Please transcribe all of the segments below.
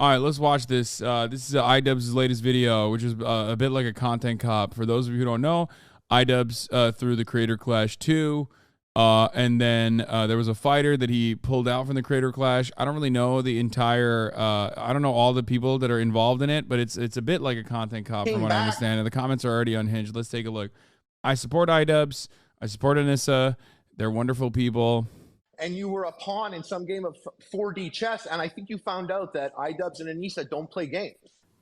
All right, let's watch this. This is iDubbbz's latest video, which is a bit like a content cop. For those of you who don't know, iDubbbz threw the Creator Clash 2, and then there was a fighter that he pulled out from the Creator Clash. I don't really know the entire, I don't know all the people that are involved in it, but it's a bit like a content cop from what I understand, and the comments are already unhinged. Let's take a look. I support iDubbbz. I support Anissa. They're wonderful people. And you were a pawn in some game of 4D chess, and I think you found out that iDubbbz and Anissa don't play games.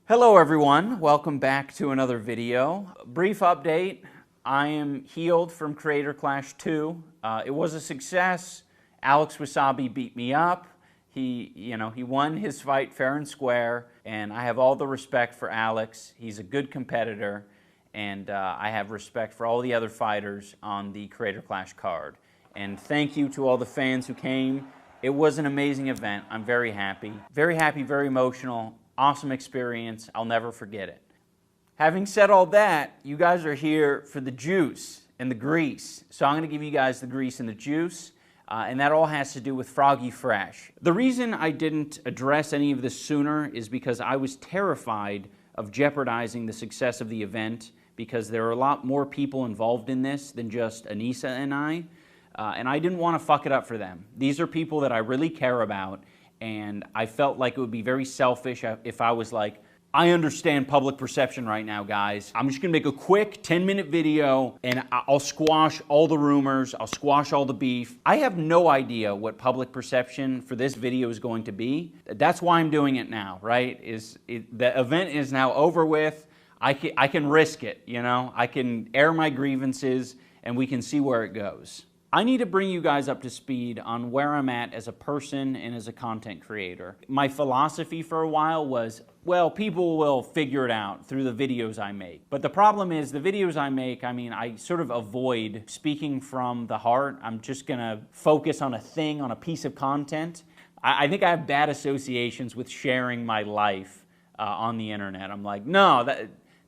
Hello everyone, welcome back to another video. Brief update, I am healed from Creator Clash 2. It was a success. HasanAbi beat me up. He won his fight fair and square, and I have all the respect for Alex. He's a good competitor, and I have respect for all the other fighters on the Creator Clash card. And thank you to all the fans who came. It was an amazing event. I'm very happy, very emotional, awesome experience. I'll never forget it. Having said all that, you guys are here for the juice and the grease. So I'm gonna give you guys the grease and the juice, and that all has to do with Froggy Fresh. The reason I didn't address any of this sooner is because I was terrified of jeopardizing the success of the event, because there are a lot more people involved in this than just Anissa and I didn't want to fuck it up for them. These are people that I really care about, and I felt like it would be very selfish if I was like, I understand public perception right now, guys. I'm just gonna make a quick 10-minute video and I'll squash all the rumors, I'll squash all the beef. I have no idea what public perception for this video is going to be. That's why I'm doing it now, right? The event is now over with. I can risk it, you know? I can air my grievances and we can see where it goes. I need to bring you guys up to speed on where I'm at as a person and as a content creator. My philosophy for a while was, well, people will figure it out through the videos I make. But the problem is the videos I make, I sort of avoid speaking from the heart. I'm just gonna focus on a thing, on a piece of content. I think I have bad associations with sharing my life on the internet. I'm like, no,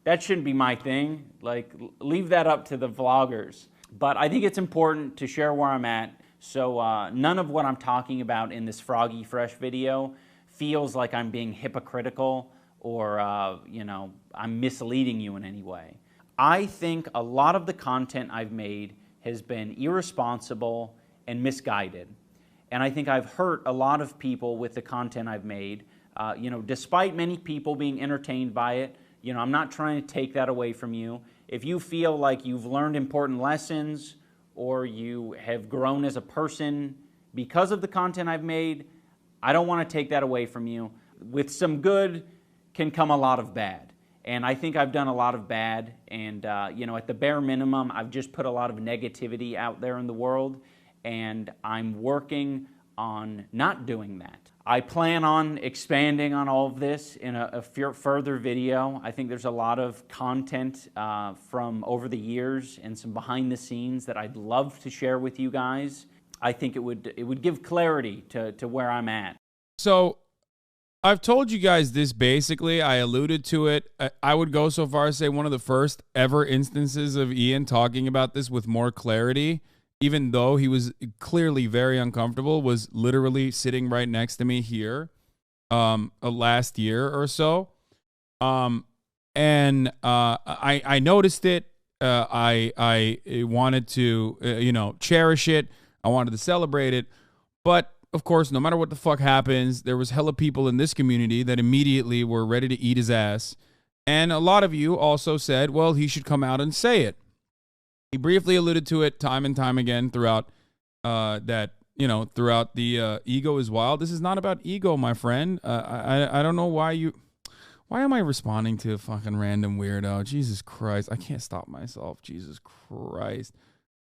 that shouldn't be my thing. Like, leave that up to the vloggers. But I think it's important to share where I'm at, so none of what I'm talking about in this Froggy Fresh video feels like I'm being hypocritical or, I'm misleading you in any way. I think a lot of the content I've made has been irresponsible and misguided. And I think I've hurt a lot of people with the content I've made. Despite many people being entertained by it, I'm not trying to take that away from you. If you feel like you've learned important lessons or you have grown as a person because of the content I've made, I don't want to take that away from you. With some good can come a lot of bad. And I think I've done a lot of bad. And, at the bare minimum, I've just put a lot of negativity out there in the world. And I'm working on not doing that. I plan on expanding on all of this in a further video. I think there's a lot of content from over the years and some behind the scenes that I'd love to share with you guys. I think it would give clarity to where I'm at. So I've told you guys this basically. I alluded to it. I would go so far as to say one of the first ever instances of Ian talking about this with more clarity, even though he was clearly very uncomfortable, was literally sitting right next to me here last year or so. I noticed it. I wanted to, cherish it. I wanted to celebrate it. But, of course, no matter what the fuck happens, there was hella people in this community that immediately were ready to eat his ass. And a lot of you also said, well, he should come out and say it. He briefly alluded to it time and time again throughout throughout the ego is wild. This is not about ego, my friend. I don't know why am I responding to a fucking random weirdo? Jesus Christ. I can't stop myself. Jesus Christ.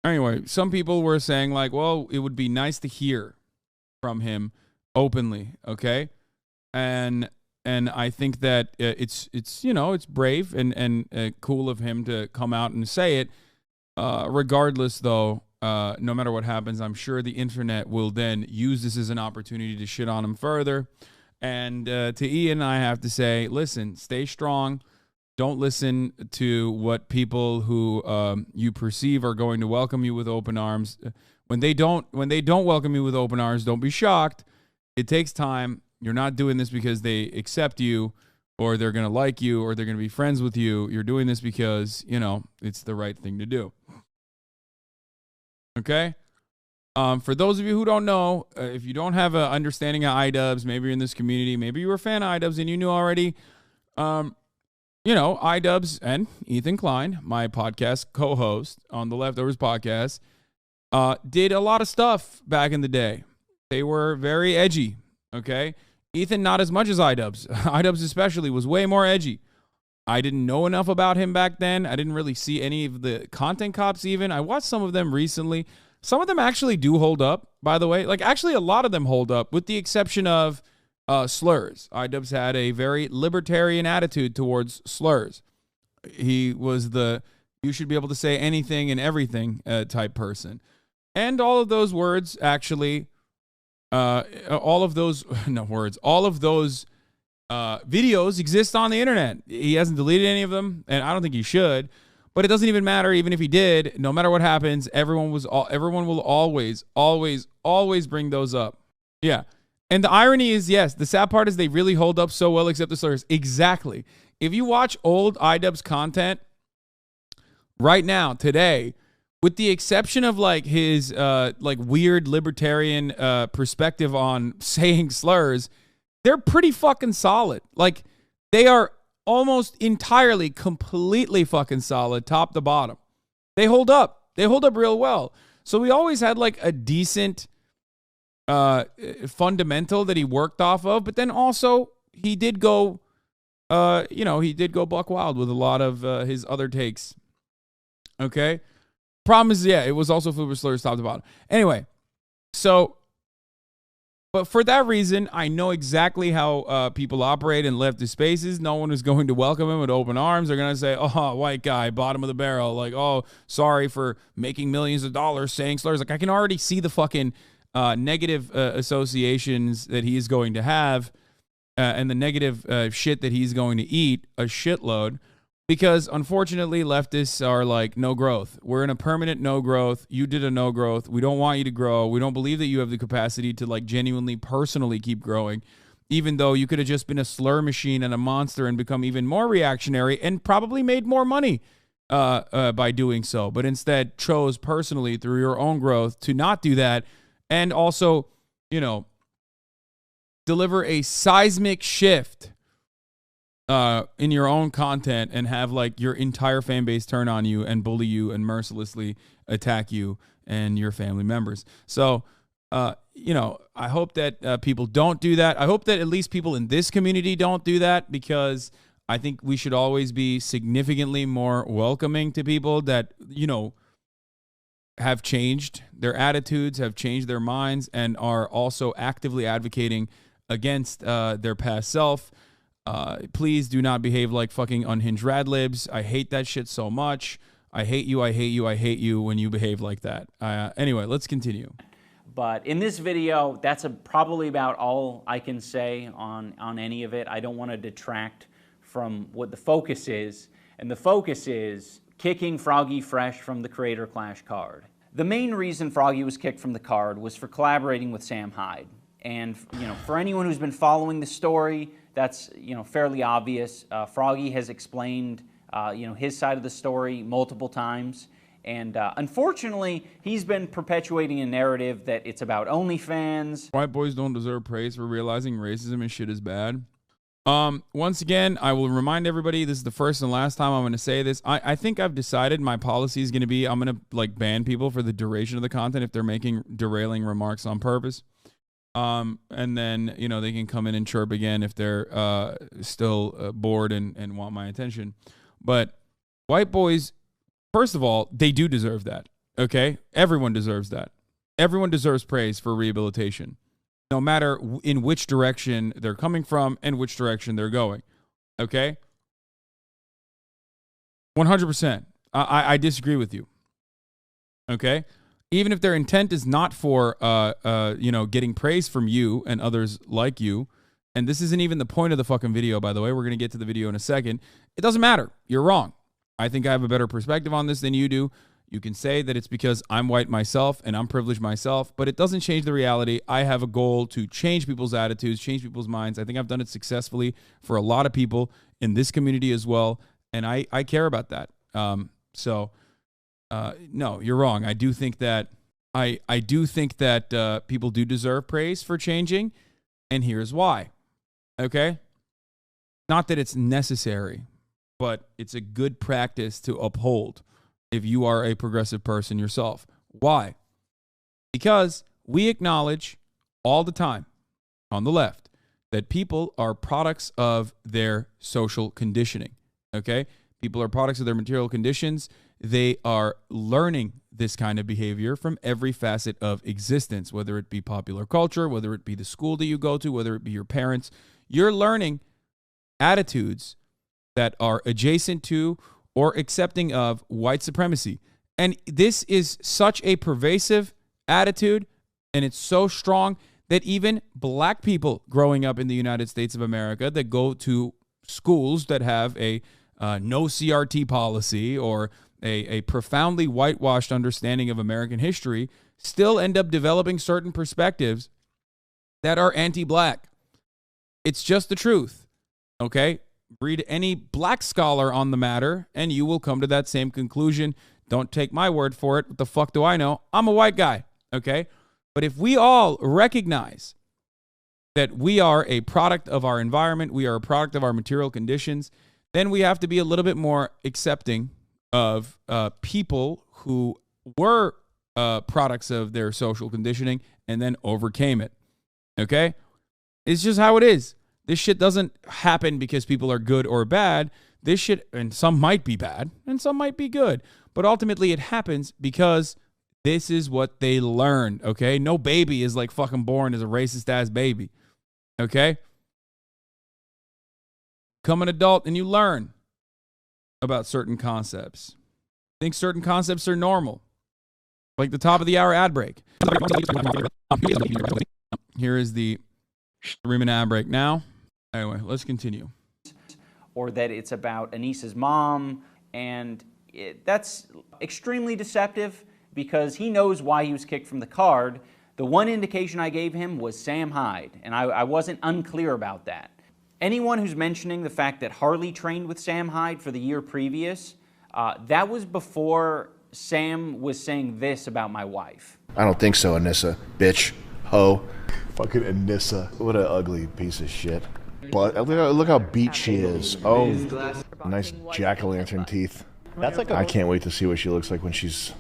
Anyway, some people were saying like, well, it would be nice to hear from him openly, okay? And I think that it's brave and cool of him to come out and say it. Regardless, though, no matter what happens, I'm sure the internet will then use this as an opportunity to shit on him further. And to Ian, I have to say, listen, stay strong. Don't listen to what people who you perceive are going to welcome you with open arms. When they don't welcome you with open arms, don't be shocked. It takes time. You're not doing this because they accept you or they're going to like you or they're going to be friends with you. You're doing this because, you know, it's the right thing to do. Okay? For those of you who don't know, if you don't have an understanding of iDubbbz, maybe you're in this community, maybe you were a fan of iDubbbz and you knew already, you know, iDubbbz and Ethan Klein, my podcast co-host on the Leftovers podcast, did a lot of stuff back in the day. They were very edgy, okay? Ethan, not as much as iDubbbz. iDubbbz especially was way more edgy. I didn't know enough about him back then. I didn't really see any of the content cops even. I watched some of them recently. Some of them actually do hold up, by the way. Like, actually, a lot of them hold up, with the exception of slurs. iDubbbz had a very libertarian attitude towards slurs. He was the you should be able to say anything and everything type person. And all of those words actually, all of those videos exist on the internet. He hasn't deleted any of them, and I don't think he should. But it doesn't even matter. Even if he did, no matter what happens, everyone will always bring those up. Yeah. And the irony is, yes, the sad part is they really hold up so well, except the slurs. Exactly. If you watch old iDubbbz content right now, today, with the exception of like his like weird libertarian perspective on saying slurs, they're pretty fucking solid. Like, they are almost entirely, completely fucking solid, top to bottom. They hold up. They hold up real well. So we always had like a decent fundamental that he worked off of, but then also he did go, you know, he did go buck wild with a lot of his other takes. Okay? Problem is, yeah, it was also fluid slurs top to bottom. Anyway, so, but for that reason, I know exactly how people operate in leftist spaces. No one is going to welcome him with open arms. They're going to say, oh, white guy, bottom of the barrel. Like, oh, sorry for making millions of dollars saying slurs. Like, I can already see the fucking negative associations that he's going to have and the negative shit that he's going to eat a shitload. Because, unfortunately, leftists are like, no growth. We're in a permanent no growth. You did a no growth. We don't want you to grow. We don't believe that you have the capacity to, like, genuinely, personally keep growing, even though you could have just been a slur machine and a monster and become even more reactionary and probably made more money by doing so. But instead chose personally through your own growth to not do that and also, you know, deliver a seismic shift in your own content and have like your entire fan base turn on you and bully you and mercilessly attack you and your family members. So, you know, I hope that people don't do that. I hope that at least people in this community don't do that, because I think we should always be significantly more welcoming to people that, you know, have changed their attitudes, have changed their minds, and are also actively advocating against their past self. Please do not behave like fucking unhinged radlibs. I hate that shit so much. I hate you, I hate you, I hate you when you behave like that. Anyway, let's continue. But in this video, that's probably about all I can say on any of it. I don't want to detract from what the focus is. And the focus is kicking Froggy fresh from the Creator Clash card. The main reason Froggy was kicked from the card was for collaborating with Sam Hyde. And, you know, for anyone who's been following the story, that's, you know, fairly obvious. Froggy has explained, you know, his side of the story multiple times. And unfortunately, he's been perpetuating a narrative that it's about OnlyFans. White boys don't deserve praise for realizing racism and shit is bad. Once again, I will remind everybody, this is the first and last time I'm going to say this. I think I've decided my policy is going to be, I'm going to like ban people for the duration of the content if they're making derailing remarks on purpose. And then, you know, they can come in and chirp again if they're still bored and want my attention. But white boys, first of all, they do deserve that, okay? Everyone deserves that. Everyone deserves praise for rehabilitation, no matter in which direction they're coming from and which direction they're going, okay? 100%. I disagree with you, okay? Even if their intent is not for, you know, getting praise from you and others like you, and this isn't even the point of the fucking video, by the way. We're going to get to the video in a second. It doesn't matter. You're wrong. I think I have a better perspective on this than you do. You can say that it's because I'm white myself and I'm privileged myself, but it doesn't change the reality. I have a goal to change people's attitudes, change people's minds. I think I've done it successfully for a lot of people in this community as well, and I care about that. No, you're wrong. I do think that people do deserve praise for changing, and here's why. Okay? Not that it's necessary, but it's a good practice to uphold if you are a progressive person yourself. Why? Because we acknowledge all the time on the left that people are products of their social conditioning. Okay? People are products of their material conditions. They are learning this kind of behavior from every facet of existence, whether it be popular culture, whether it be the school that you go to, whether it be your parents. You're learning attitudes that are adjacent to or accepting of white supremacy. And this is such a pervasive attitude, and it's so strong that even black people growing up in the United States of America that go to schools that have a no CRT policy or a profoundly whitewashed understanding of American history still end up developing certain perspectives that are anti-black. It's just the truth, okay? Read any black scholar on the matter, and you will come to that same conclusion. Don't take my word for it. What the fuck do I know? I'm a white guy, okay? But if we all recognize that we are a product of our environment, we are a product of our material conditions, then we have to be a little bit more accepting of people who were products of their social conditioning and then overcame it, okay? It's just how it is. This shit doesn't happen because people are good or bad. This shit, and some might be bad and some might be good, but ultimately it happens because this is what they learned, okay? No baby is like fucking born as a racist ass baby, okay? Become an adult and you learn about certain concepts. Think certain concepts are normal. Like the top of the hour ad break. Here is the 3-minute ad break now. Anyway, let's continue. Or that it's about Anissa's mom, and that's extremely deceptive because he knows why he was kicked from the card. The one indication I gave him was Sam Hyde, and I wasn't unclear about that. Anyone who's mentioning the fact that Harley trained with Sam Hyde for the year previous, that was before Sam was saying this about my wife. I don't think so, Anissa. Bitch. Ho. Fucking Anissa. What an ugly piece of shit. But look how beat she is. Oh, nice jack-o'-lantern teeth. That's like I can't wait to see what she looks like when she's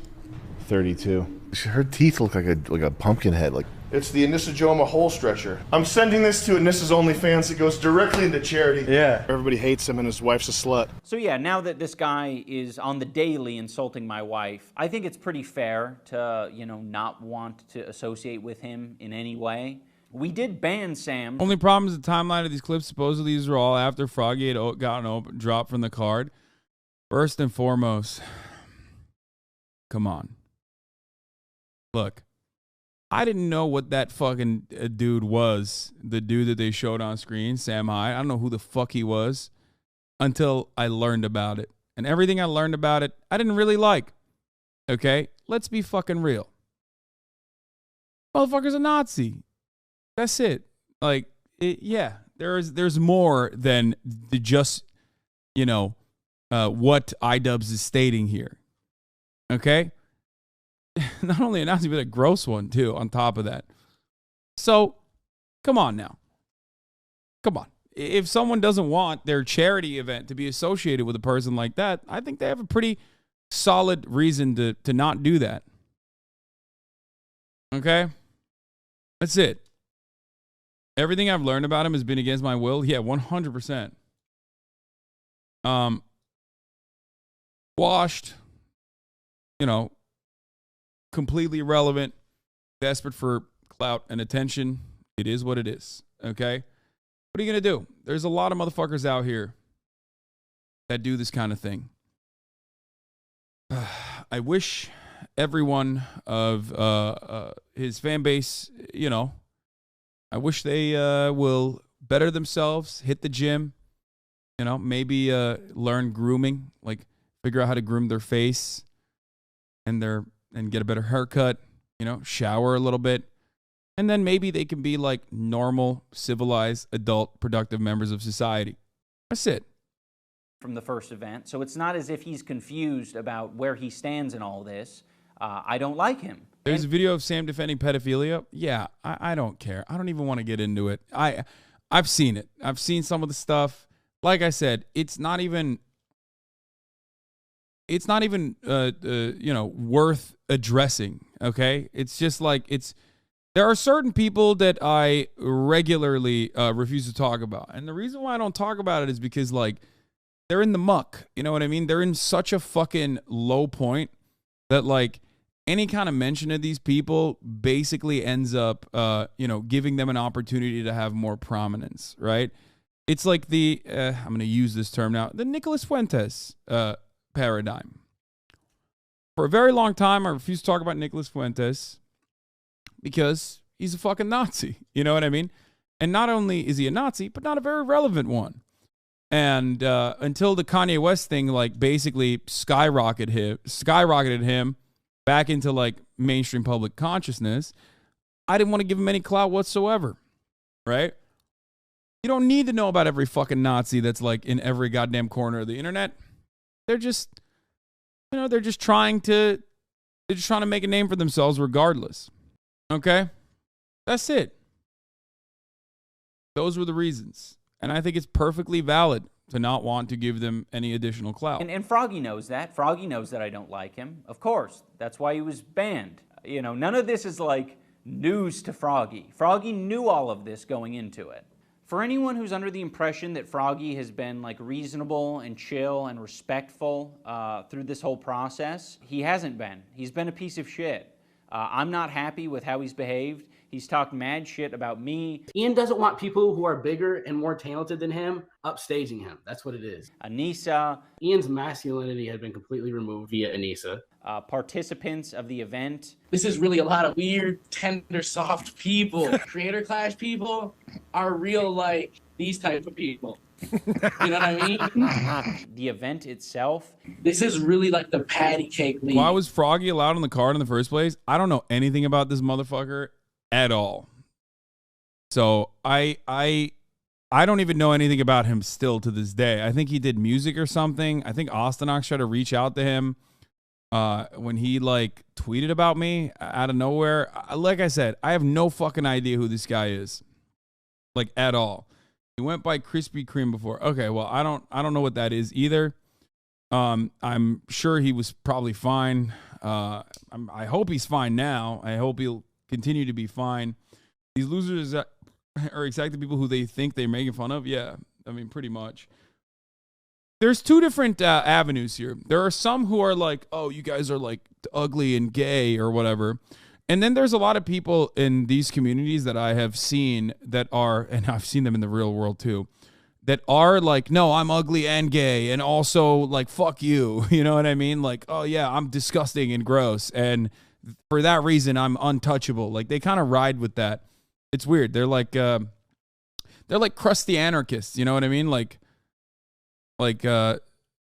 32. Her teeth look like a pumpkin head. Like it's the Anissa Joma hole stretcher. I'm sending this to Anissa's OnlyFans. It goes directly into charity. Yeah. Everybody hates him and his wife's a slut. So yeah, now that this guy is on the daily insulting my wife, I think it's pretty fair to, not want to associate with him in any way. We did ban Sam. Only problem is the timeline of these clips. Supposedly these were all after Froggy had gotten dropped from the card. First and foremost, come on. Look, I didn't know what that fucking dude was. The dude that they showed on screen, Sam Hyde. I don't know who the fuck he was until I learned about it. And everything I learned about it, I didn't really like. Okay? Let's be fucking real. Motherfucker's a Nazi. That's it. Like, yeah, there's more than the just, what iDubbbz is stating here. Okay? Not only a Nazi, but a gross one, too, on top of that. So, come on now. Come on. If someone doesn't want their charity event to be associated with a person like that, I think they have a pretty solid reason to not do that. Okay? That's it. Everything I've learned about him has been against my will. Yeah, 100%. Washed, completely irrelevant, desperate for clout and attention. It is what it is, okay? What are you going to do? There's a lot of motherfuckers out here that do this kind of thing. I wish everyone of his fan base, I wish they will better themselves, hit the gym, maybe learn grooming, like figure out how to groom their face and get a better haircut, you know, shower a little bit. And then maybe they can be like normal, civilized, adult, productive members of society. That's it. From the first event. So it's not as if he's confused about where he stands in all this. I don't like him. There's a video of Sam defending pedophilia. Yeah, I don't care. I don't even want to get into it. I've seen it. I've seen some of the stuff. Like I said, it's not even you know, worth addressing, okay? It's just like there are certain people that I regularly refuse to talk about. And the reason why I don't talk about it is because, like, they're in the muck. You know what I mean? They're in such a fucking low point that, like, any kind of mention of these people basically ends up, you know, giving them an opportunity to have more prominence, right? It's like the, I'm going to use this term now, the Nicolas Fuentes paradigm. For a very long time, I refused to talk about Nicolas Fuentes because he's a fucking Nazi. You know what I mean? And not only is he a Nazi, but not a very relevant one. And until the Kanye West thing, like, basically skyrocketed him back into, like, mainstream public consciousness, I didn't want to give him any clout whatsoever, right? You don't need to know about every fucking Nazi that's, like, in every goddamn corner of the internet. They're just, you know, they're just trying to make a name for themselves regardless. Okay? That's it. Those were the reasons. And I think it's perfectly valid to not want to give them any additional clout. And Froggy knows that. Froggy knows that I don't like him. Of course. That's why he was banned. You know, none of this is like news to Froggy. Froggy knew all of this going into it. For anyone who's under the impression that Froggy has been like reasonable and chill and respectful through this whole process, he hasn't been. He's been a piece of shit. I'm not happy with how he's behaved. He's talked mad shit about me. Ian doesn't want people who are bigger and more talented than him upstaging him. That's what it is. Anissa. Ian's masculinity has been completely removed via Anissa. Participants of the event. This is really a lot of weird, tender, soft people. Creator Clash people are real, like, these type of people. You know what I mean? The event itself. This is really like the patty cake league. Why was Froggy allowed on the card in the first place? I don't know anything about this motherfucker at all. So I don't even know anything about him still to this day. I think he did music or something. I think Ostenox tried to reach out to him when he, like, tweeted about me out of nowhere. Like I said, I have no fucking idea who this guy is, like, at all. He went by Krispy Kreme before. Okay, well, I don't know what that is either. I'm sure he was probably fine. I hope he's fine now. I hope he'll continue to be fine. These losers are exactly people who they think they're making fun of. Yeah, I mean, pretty much. There's two different avenues here. There are some who are like, oh, you guys are, like, ugly and gay or whatever. And then there's a lot of people in these communities that I have seen that are, and I've seen them in the real world too, that are like, no, I'm ugly and gay, and also, like, fuck you. You know what I mean? Like, oh yeah, I'm disgusting and gross, and for that reason, I'm untouchable. Like, they kind of ride with that. It's weird. They're like crusty anarchists. You know what I mean? Like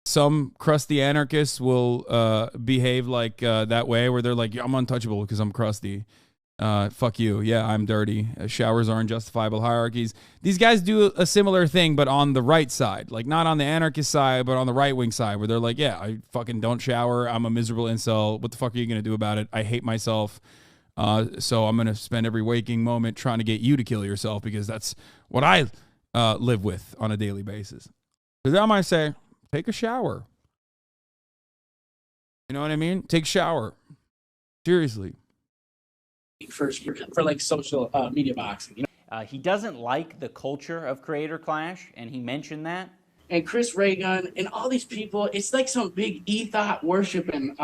some crusty anarchists will behave like that way, where they're like, yeah, I'm untouchable because I'm crusty. Fuck you. Yeah, I'm dirty. Showers are unjustifiable hierarchies. These guys do a similar thing, but on the right side. Like, not on the anarchist side, but on the right-wing side, where they're like, yeah, I fucking don't shower. I'm a miserable incel. What the fuck are you going to do about it? I hate myself. So I'm going to spend every waking moment trying to get you to kill yourself, because that's what I live with on a daily basis. So then I might say, take a shower. You know what I mean? Take a shower. Seriously. For like social media boxing. You know? He doesn't like the culture of Creator Clash, and he mentioned that. And Chris Raygun and all these people, it's like some big ethos worshiping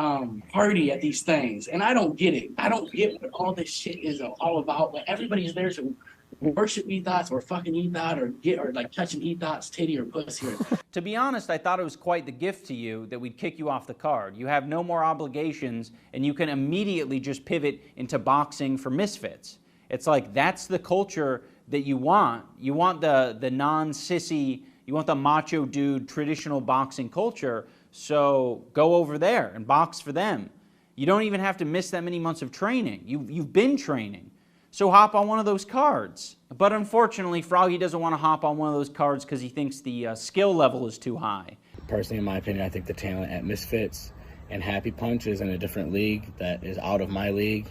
party at these things. And I don't get it. I don't get what all this shit is all about. Like, everybody's there to worship ethos or fucking ethos or like touching ethos titty or pussy. To be honest, I thought it was quite the gift to you that we'd kick you off the card. You have no more obligations, and you can immediately just pivot into boxing for misfits. It's like, that's the culture that you want. You want the non-sissy, you want the macho dude traditional boxing culture, so go over there and box for them. You don't even have to miss that many months of training. You've been training. So hop on one of those cards. But unfortunately, Froggy doesn't want to hop on one of those cards because he thinks the skill level is too high. Personally, in my opinion, I think the talent at Misfits and Happy Punch is in a different league that is out of my league.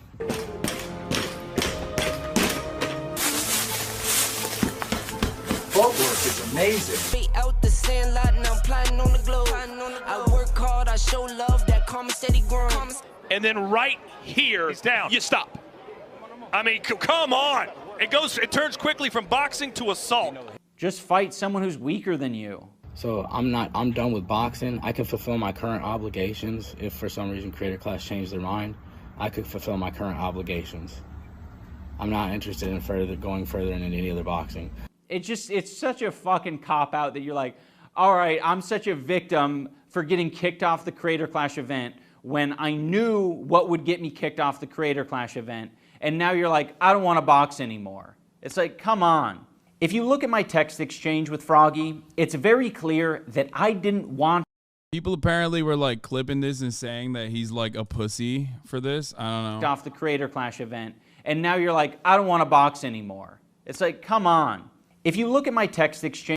Footwork is amazing. Out the sandlot, and I'm plotting on the globe. I work hard, I show love, that karma steady growing. And then right here, he's down. You stop. I mean, come on. It turns quickly from boxing to assault. Just fight someone who's weaker than you. So I'm done with boxing. I can fulfill my current obligations. If for some reason Creator Clash changed their mind, I could fulfill my current obligations. I'm not interested in going further in any other boxing. It's such a fucking cop-out that you're like, all right, I'm such a victim for getting kicked off the Creator Clash event when I knew what would get me kicked off the Creator Clash event. And now you're like, I don't want to box anymore. It's like, come on. If you look at my text exchange with Froggy, it's very clear that I didn't want. People apparently were like clipping this and saying that he's like a pussy for this. I don't know. Off the Creator Clash event. And now you're like, I don't want to box anymore. It's like, come on. If you look at my text exchange.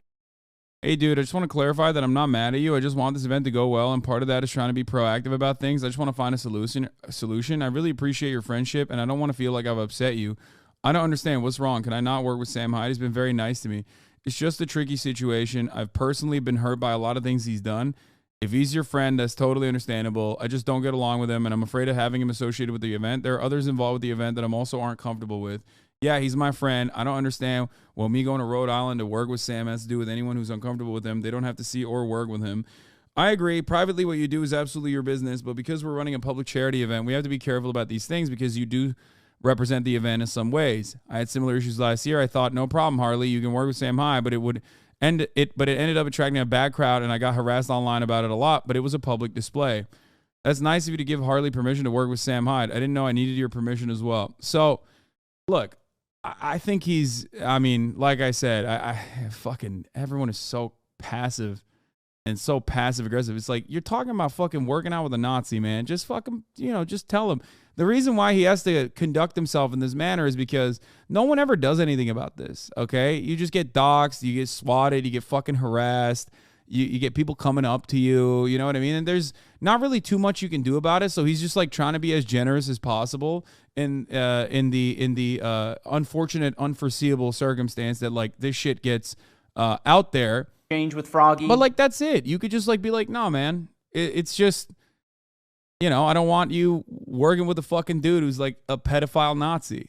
Hey, dude, I just want to clarify that I'm not mad at you. I just want this event to go well, and part of that is trying to be proactive about things. I just want to find a solution. I really appreciate your friendship, and I don't want to feel like I've upset you. I don't understand. What's wrong? Can I not work with Sam Hyde? He's been very nice to me. It's just a tricky situation. I've personally been hurt by a lot of things he's done. If he's your friend, that's totally understandable. I just don't get along with him, and I'm afraid of having him associated with the event. There are others involved with the event that I'm also aren't comfortable with. Yeah, he's my friend. I don't understand me going to Rhode Island to work with Sam has to do with anyone who's uncomfortable with him. They don't have to see or work with him. I agree. Privately, what you do is absolutely your business, but because we're running a public charity event, we have to be careful about these things because you do represent the event in some ways. I had similar issues last year. I thought, no problem, Harley. You can work with Sam Hyde, but it ended up attracting a bad crowd, and I got harassed online about it a lot, but it was a public display. That's nice of you to give Harley permission to work with Sam Hyde. I didn't know I needed your permission as well. So, look, I think like I said, I fucking, everyone is so passive and so passive aggressive. It's like, you're talking about fucking working out with a Nazi, man. Just fucking, just tell him. The reason why he has to conduct himself in this manner is because no one ever does anything about this, okay? You just get doxxed, you get swatted, you get fucking harassed, you get people coming up to you, you know what I mean? And there's not really too much you can do about it, so he's just like trying to be as generous as possible in the unfortunate, unforeseeable circumstance that like this shit gets out there. Change with Froggy. But like, that's it. You could just like be like, no, man, it's just, I don't want you working with a fucking dude who's like a pedophile Nazi.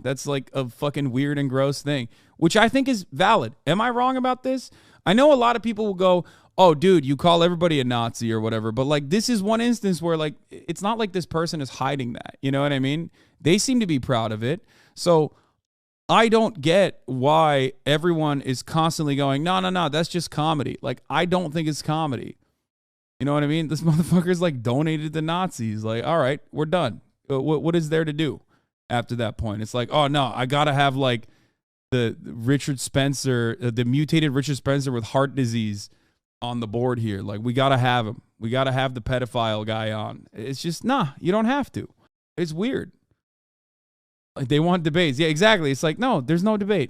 That's like a fucking weird and gross thing, which I think is valid. Am I wrong about this? I know a lot of people will go, oh, dude, you call everybody a Nazi or whatever. But like, this is one instance where like, it's not like this person is hiding that. You know what I mean? They seem to be proud of it. So I don't get why everyone is constantly going, no, that's just comedy. Like, I don't think it's comedy. You know what I mean? This motherfucker's like donated to Nazis. Like, all right, we're done. What is there to do after that point? It's like, oh no, I gotta have like the Richard Spencer, the mutated Richard Spencer with heart disease on the board here. Like, we gotta have him. We gotta have the pedophile guy on. It's just, nah, you don't have to. It's weird. Like, they want debates. Yeah, exactly. It's like, no, there's no debate.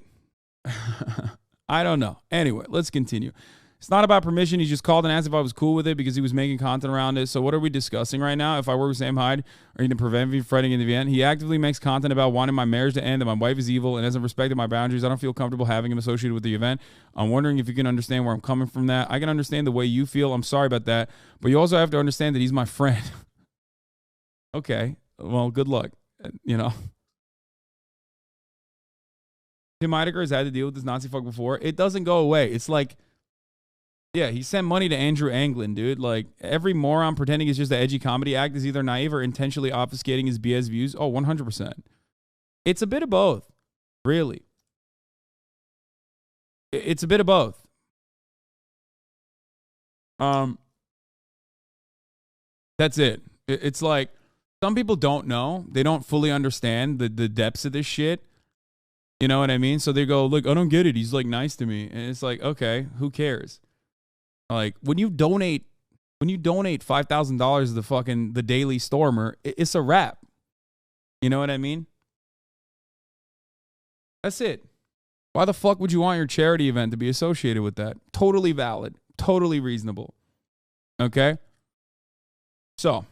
I don't know. Anyway, let's continue. It's not about permission. He just called and asked if I was cool with it because he was making content around it. So what are we discussing right now? If I work with Sam Hyde, are you going to prevent me from fighting in the event? He actively makes content about wanting my marriage to end, that my wife is evil and hasn't respected my boundaries. I don't feel comfortable having him associated with the event. I'm wondering if you can understand where I'm coming from that. I can understand the way you feel. I'm sorry about that. But you also have to understand that he's my friend. Okay. Well, good luck. Tim Heidecker has had to deal with this Nazi fuck before. It doesn't go away. It's like, yeah, he sent money to Andrew Anglin, dude. Like, every moron pretending it's just an edgy comedy act is either naive or intentionally obfuscating his BS views. Oh, 100%. It's a bit of both, really. It's a bit of both. That's it. It's like, some people don't know. They don't fully understand the depths of this shit. You know what I mean? So they go, look, I don't get it. He's like nice to me. And it's like, okay, who cares? Like, when you donate When you donate $5,000 to the Daily Stormer, it's a wrap. You know what I mean? That's it. Why the fuck would you want your charity event to be associated with that? Totally valid. Totally reasonable. Okay? So,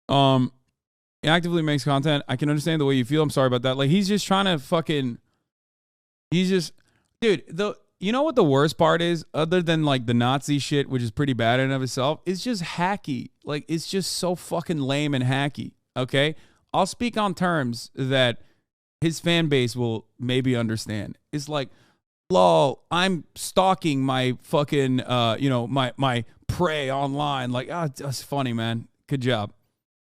he actively makes content. I can understand the way you feel. I'm sorry about that. Like, he's just trying to fucking, dude, you know what the worst part is? Other than like the Nazi shit, which is pretty bad in and of itself, it's just hacky. Like, it's just so fucking lame and hacky. Okay? I'll speak on terms that his fan base will maybe understand. It's like, lol, I'm stalking my fucking, my prey online. Like, that's funny, man. Good job.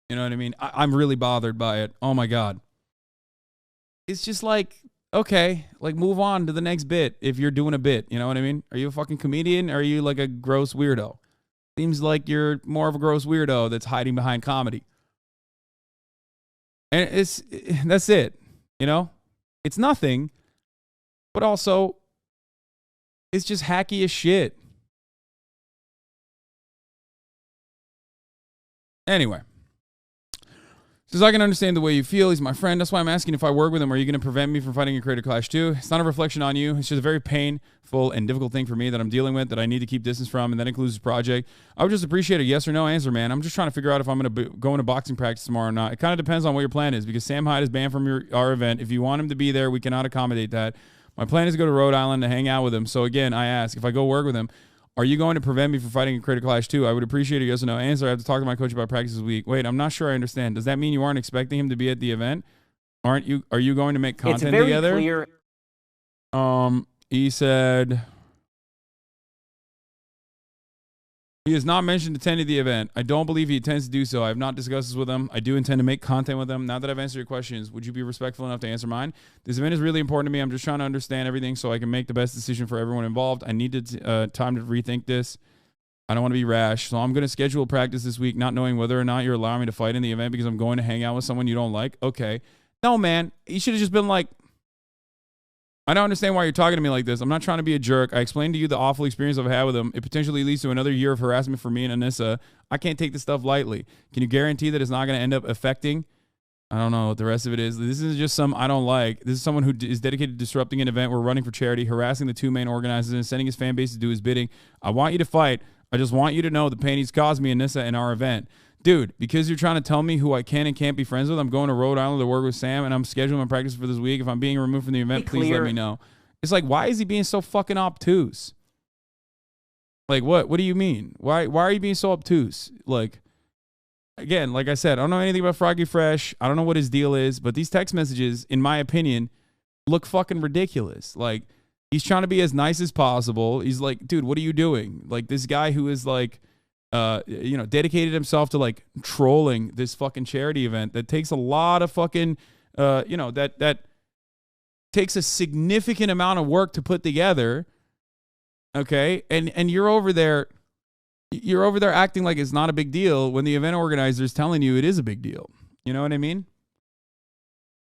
You know what I mean? I'm really bothered by it. Oh, my God. It's just like, okay, like move on to the next bit if you're doing a bit. You know what I mean? Are you a fucking comedian or are you like a gross weirdo? Seems like you're more of a gross weirdo that's hiding behind comedy. And that's it. You know? It's nothing, but also it's just hacky as shit. Anyway. Says, I can understand the way you feel. He's my friend. That's why I'm asking if I work with him. Are you going to prevent me from fighting in Creator Clash 2? It's not a reflection on you. It's just a very painful and difficult thing for me that I'm dealing with that I need to keep distance from, and that includes this project. I would just appreciate a yes or no answer, man. I'm just trying to figure out if I'm going to go into boxing practice tomorrow or not. It kind of depends on what your plan is, because Sam Hyde is banned from our event. If you want him to be there, we cannot accommodate that. My plan is to go to Rhode Island to hang out with him. So again, I ask, if I go work with him, are you going to prevent me from fighting in Creator Clash 2? I would appreciate a yes or no answer. I have to talk to my coach about practice this week. Wait, I'm not sure I understand. Does that mean you aren't expecting him to be at the event? Are you going to make content together? It's very clear. He said he has not mentioned attending the event. I don't believe he intends to do so. I have not discussed this with him. I do intend to make content with him. Now that I've answered your questions, would you be respectful enough to answer mine? This event is really important to me. I'm just trying to understand everything so I can make the best decision for everyone involved. I need time to rethink this. I don't want to be rash. So I'm going to schedule practice this week, not knowing whether or not you're allowing me to fight in the event because I'm going to hang out with someone you don't like. Okay. No, man. You should have just been like, I don't understand why you're talking to me like this. I'm not trying to be a jerk. I explained to you the awful experience I've had with him. It potentially leads to another year of harassment for me and Anissa. I can't take this stuff lightly. Can you guarantee that it's not going to end up affecting? I don't know what the rest of it is. This is just some I don't like. This is someone who is dedicated to disrupting an event. We're running for charity, harassing the two main organizers, and sending his fan base to do his bidding. I want you to fight. I just want you to know the pain he's caused me and Anissa in our event. Dude, because you're trying to tell me who I can and can't be friends with, I'm going to Rhode Island to work with Sam, and I'm scheduling my practice for this week. If I'm being removed from the event, please let me know. It's like, why is he being so fucking obtuse? Like, what? What do you mean? Why are you being so obtuse? Like, again, like I said, I don't know anything about Froggy Fresh. I don't know what his deal is, but these text messages, in my opinion, look fucking ridiculous. Like, he's trying to be as nice as possible. He's like, dude, what are you doing? Like, this guy who is like, dedicated himself to like trolling this fucking charity event that takes a lot of fucking, that takes a significant amount of work to put together. Okay. And you're over there acting like it's not a big deal when the event organizer is telling you it is a big deal. You know what I mean?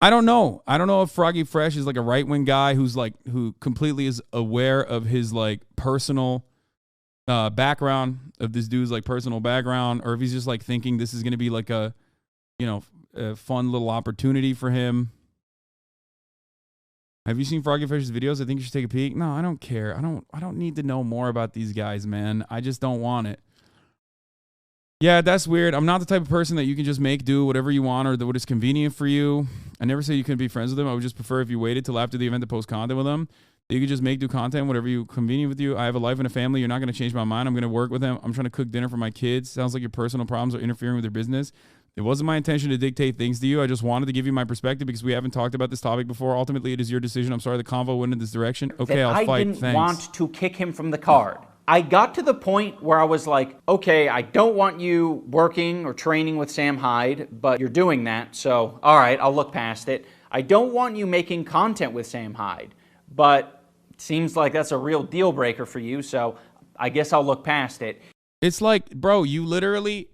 I don't know if Froggy Fresh is like a right-wing guy who completely is aware of his like personal background, of this dude's like personal background, or if he's just like thinking this is going to be like a fun little opportunity for him. Have you seen Froggy Fresh's videos? I think you should take a peek. No, I don't care. I don't need to know more about these guys, man. I just don't want it. Yeah, that's weird. I'm not the type of person that you can just make do whatever you want or what is convenient for you. I never say you couldn't be friends with them. I would just prefer if you waited till after the event to post content with them. You could just make do content, whatever you convenient with you. I have a life and a family. You're not going to change my mind. I'm going to work with them. I'm trying to cook dinner for my kids. Sounds like your personal problems are interfering with their business. It wasn't my intention to dictate things to you. I just wanted to give you my perspective because we haven't talked about this topic before. Ultimately, it is your decision. I'm sorry the convo went in this direction. Okay, I'll fight. Thanks. I didn't want to kick him from the card. I got to the point where I was like, okay, I don't want you working or training with Sam Hyde, but you're doing that, so all right, I'll look past it. I don't want you making content with Sam Hyde, but it seems like that's a real deal breaker for you, so I guess I'll look past it. It's like, bro, you literally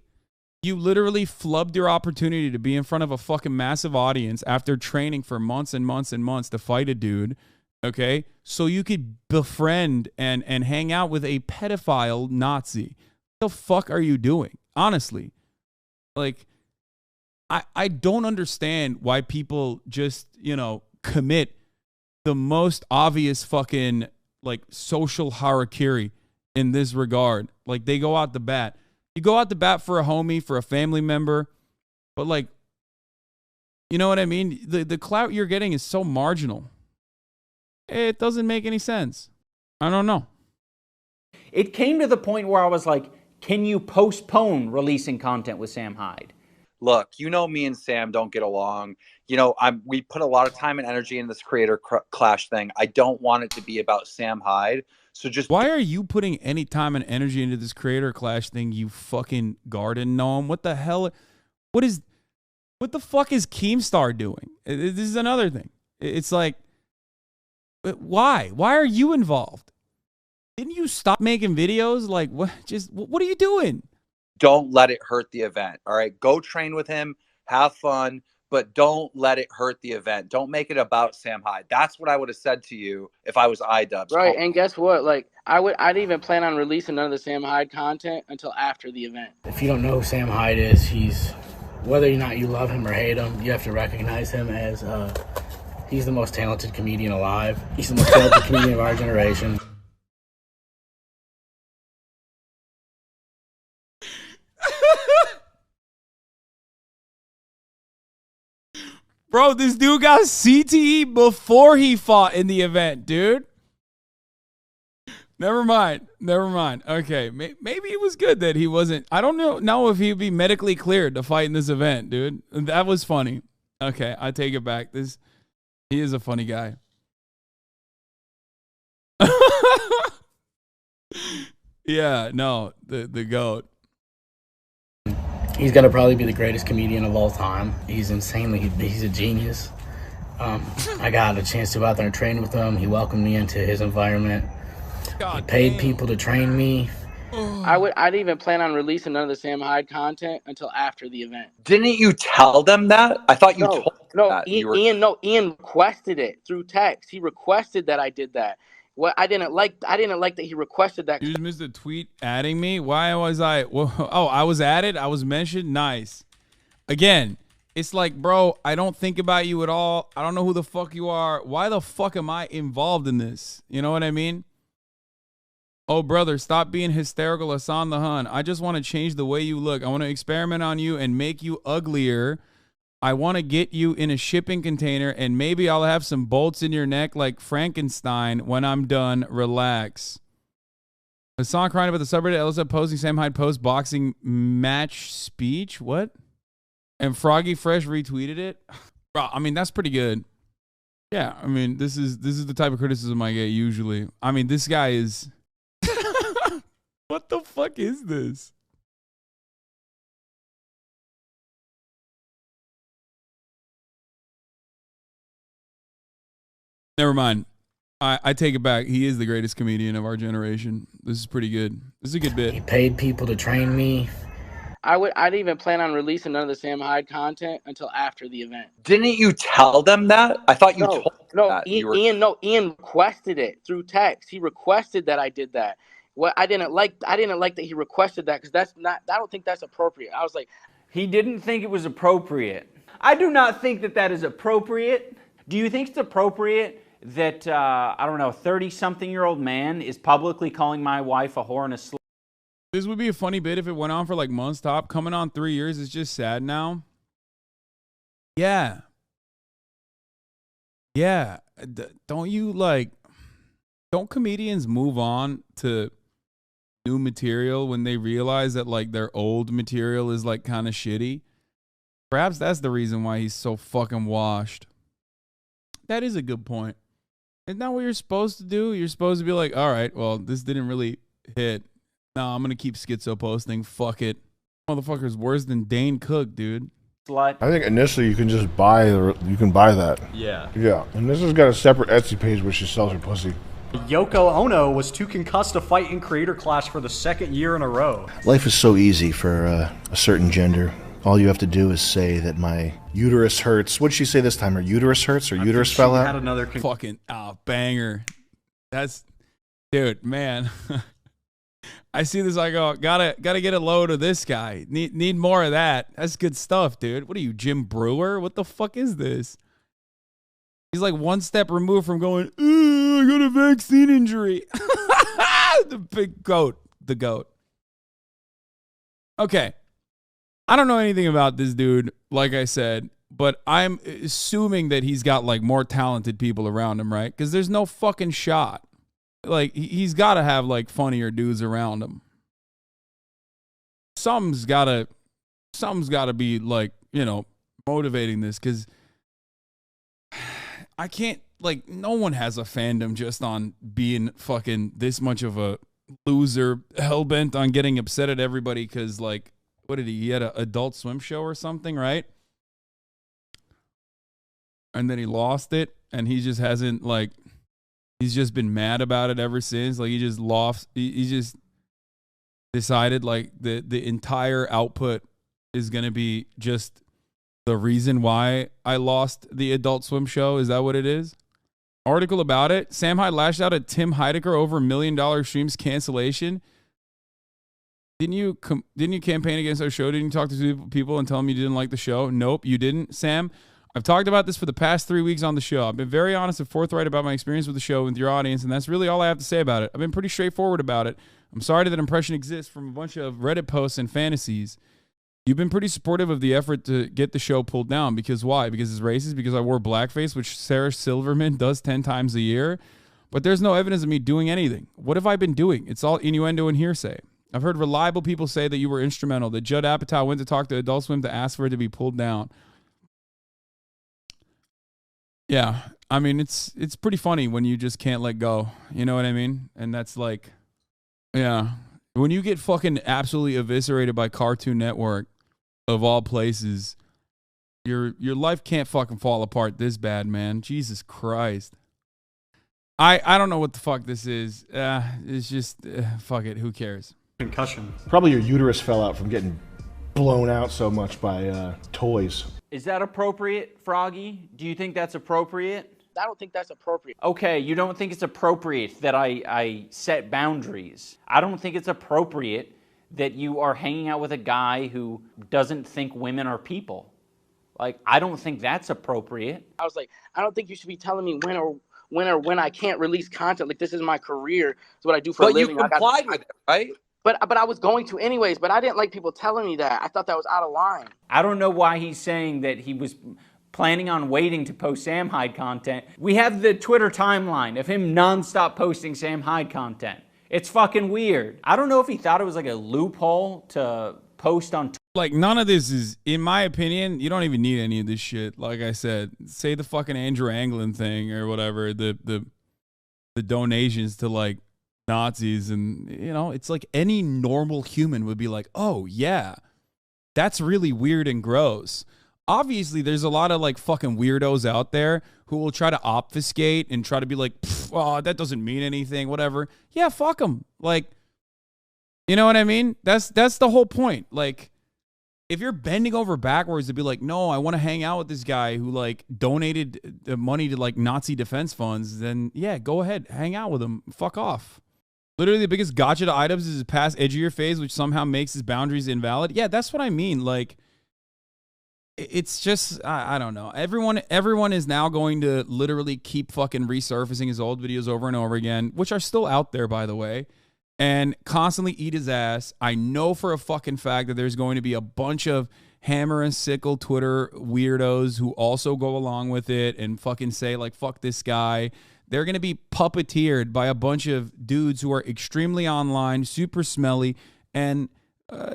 flubbed your opportunity to be in front of a fucking massive audience after training for months and months and months to fight a dude, okay? so you could befriend and hang out with a pedophile Nazi. What the fuck are you doing? Honestly, like, I don't understand why people just, you know, commit the most obvious fucking, like, social harakiri in this regard. Like, they go out the bat. You go out the bat for a homie, for a family member, but, like, you know what I mean? The clout you're getting is so marginal. It doesn't make any sense. I don't know. It came to the point where I was like, can you postpone releasing content with Sam Hyde? Look, you know, me and Sam don't get along. You know, we put a lot of time and energy in this creator clash thing. I don't want it to be about Sam Hyde. So just why are you putting any time and energy into this creator clash thing, you fucking garden gnome? What the hell? What the fuck is Keemstar doing? This is another thing. It's like, why? Why are you involved? Didn't you stop making videos? Like, what? Just what are you doing? Don't let it hurt the event. All right, go train with him, have fun, but don't let it hurt the event. Don't make it about Sam Hyde. That's what I would have said to you if I was iDubbbz. Right, and guess what? Like, I didn't even plan on releasing none of the Sam Hyde content until after the event. If you don't know who Sam Hyde is, he's, whether or not you love him or hate him, you have to recognize him as he's the most talented comedian alive. He's the most talented comedian of our generation. Bro, this dude got CTE before he fought in the event, dude. Never mind. Okay, maybe it was good that he wasn't. I don't know if he'd be medically cleared to fight in this event, dude. That was funny. Okay, I take it back. He is a funny guy. Yeah, no, the GOAT. He's got to probably be the greatest comedian of all time. He's insanely, he's a genius. I got a chance to go out there and train with him. He welcomed me into his environment. He paid people to train me. I didn't even plan on releasing none of the Sam Hyde content until after the event. Didn't you tell them that? I thought you told them that. Ian requested it through text. He requested that I did that. What I didn't like that he requested that. You just missed a tweet adding me. Why was I? Well, oh, I was added. I was mentioned. Nice. Again, it's like, bro, I don't think about you at all. I don't know who the fuck you are. Why the fuck am I involved in this? You know what I mean? Oh, brother, stop being hysterical, Hasan the Hun. I just want to change the way you look. I want to experiment on you and make you uglier. I want to get you in a shipping container, and maybe I'll have some bolts in your neck like Frankenstein when I'm done. Relax. Hasan crying about the subreddit. Elsa posting Sam Hyde post boxing match speech. What? And Froggy Fresh retweeted it. Bro, I mean, that's pretty good. Yeah, I mean, this is the type of criticism I get usually. I mean, this guy is... What the fuck is this? Never mind. I take it back. He is the greatest comedian of our generation. This is pretty good. This is a good bit. He paid people to train me. I didn't even plan on releasing none of the Sam Hyde content until after the event. Didn't you tell them that? I thought you told them that. Ian requested it through text. He requested that I did that. What I didn't like that he requested that, because I don't think that's appropriate. I was like, he didn't think it was appropriate. I do not think that is appropriate. Do you think it's appropriate that, I don't know, 30-something-year-old man is publicly calling my wife a whore and a slut? This would be a funny bit if it went on for like months top. Coming on 3 years is just sad now. Yeah. Yeah. Don't comedians move on to new material when they realize that like their old material is like kind of shitty? Perhaps that's the reason why he's so fucking washed. That is a good point. Isn't that what you're supposed to do? You're supposed to be like, all right, well, this didn't really hit. No, I'm going to keep schizo posting. Fuck it. Motherfucker's worse than Dane Cook, dude. I think initially you can just buy that. Yeah. Yeah. And this has got a separate Etsy page where she sells her pussy. Yoko Ono was too concussed to fight in Creator Clash for the 2nd year in a row. Life is so easy for a certain gender. All you have to do is say that my uterus hurts. What'd she say this time? Her uterus hurts? Her uterus fell out? Had another fucking banger. That's, dude, man. I see this, I go, gotta get a load of this guy. Need more of that. That's good stuff, dude. What are you, Jim Brewer? What the fuck is this? He's like one step removed from going, I got a vaccine injury. The big goat. The goat. Okay. I don't know anything about this dude, like I said, but I'm assuming that he's got like more talented people around him, right? Because there's no fucking shot. Like, he's got to have like funnier dudes around him. Something's got to be like, you know, motivating this, because I can't, like, no one has a fandom just on being fucking this much of a loser, hell-bent on getting upset at everybody because, like, what did he had an Adult Swim show or something, right? And then he lost it, and he just hasn't, like, he's just been mad about it ever since. Like, he just lost, he just decided, like, the entire output is going to be just the reason why I lost the Adult Swim show. Is that what it is? Article about it. Sam Hyde lashed out at Tim Heidecker over $1 million streams cancellation. Didn't you campaign against our show? Didn't you talk to people and tell them you didn't like the show? Nope, you didn't, Sam. I've talked about this for the past 3 weeks on the show. I've been very honest and forthright about my experience with the show with your audience, and that's really all I have to say about it. I've been pretty straightforward about it. I'm sorry that impression exists from a bunch of Reddit posts and fantasies. You've been pretty supportive of the effort to get the show pulled down. Because why? Because it's racist? Because I wore blackface, which Sarah Silverman does 10 times a year? But there's no evidence of me doing anything. What have I been doing? It's all innuendo and hearsay. I've heard reliable people say that you were instrumental, that Judd Apatow went to talk to Adult Swim to ask for it to be pulled down. Yeah, I mean, it's pretty funny when you just can't let go. You know what I mean? And that's like, yeah. When you get fucking absolutely eviscerated by Cartoon Network, of all places, your life can't fucking fall apart this bad, man. Jesus Christ. I don't know what the fuck this is. It's just, fuck it. Who cares? Concussion. Probably your uterus fell out from getting blown out so much by toys. Is that appropriate, Froggy? Do you think that's appropriate? I don't think that's appropriate. Okay, you don't think it's appropriate that I set boundaries. I don't think it's appropriate that you are hanging out with a guy who doesn't think women are people. Like, I don't think that's appropriate. I was like, I don't think you should be telling me when I can't release content. Like, this is my career. It's what I do for a living. But you complied with it, right? But I was going to anyways, but I didn't like people telling me that. I thought that was out of line. I don't know why he's saying that he was planning on waiting to post Sam Hyde content. We have the Twitter timeline of him nonstop posting Sam Hyde content. It's fucking weird. I don't know if he thought it was like a loophole to post on Twitter. Like, none of this is, in my opinion, you don't even need any of this shit. Like I said, say the fucking Andrew Anglin thing or whatever, the donations to, like, Nazis, and, you know, it's like any normal human would be like, oh, yeah, that's really weird and gross. Obviously, there's a lot of, like, fucking weirdos out there who will try to obfuscate and try to be like, oh, that doesn't mean anything, whatever. Yeah, fuck them. Like, you know what I mean? That's the whole point. Like, if you're bending over backwards to be like, no, I want to hang out with this guy who, like, donated the money to, like, Nazi defense funds, then, yeah, go ahead. Hang out with him. Fuck off. Literally, the biggest gotcha to iDubbbz is his past edgier phase, which somehow makes his boundaries invalid. Yeah, that's what I mean. Like, it's just, I don't know. Everyone is now going to literally keep fucking resurfacing his old videos over and over again, which are still out there, by the way, and constantly eat his ass. I know for a fucking fact that there's going to be a bunch of hammer and sickle Twitter weirdos who also go along with it and fucking say, like, fuck this guy. They're going to be puppeteered by a bunch of dudes who are extremely online, super smelly, and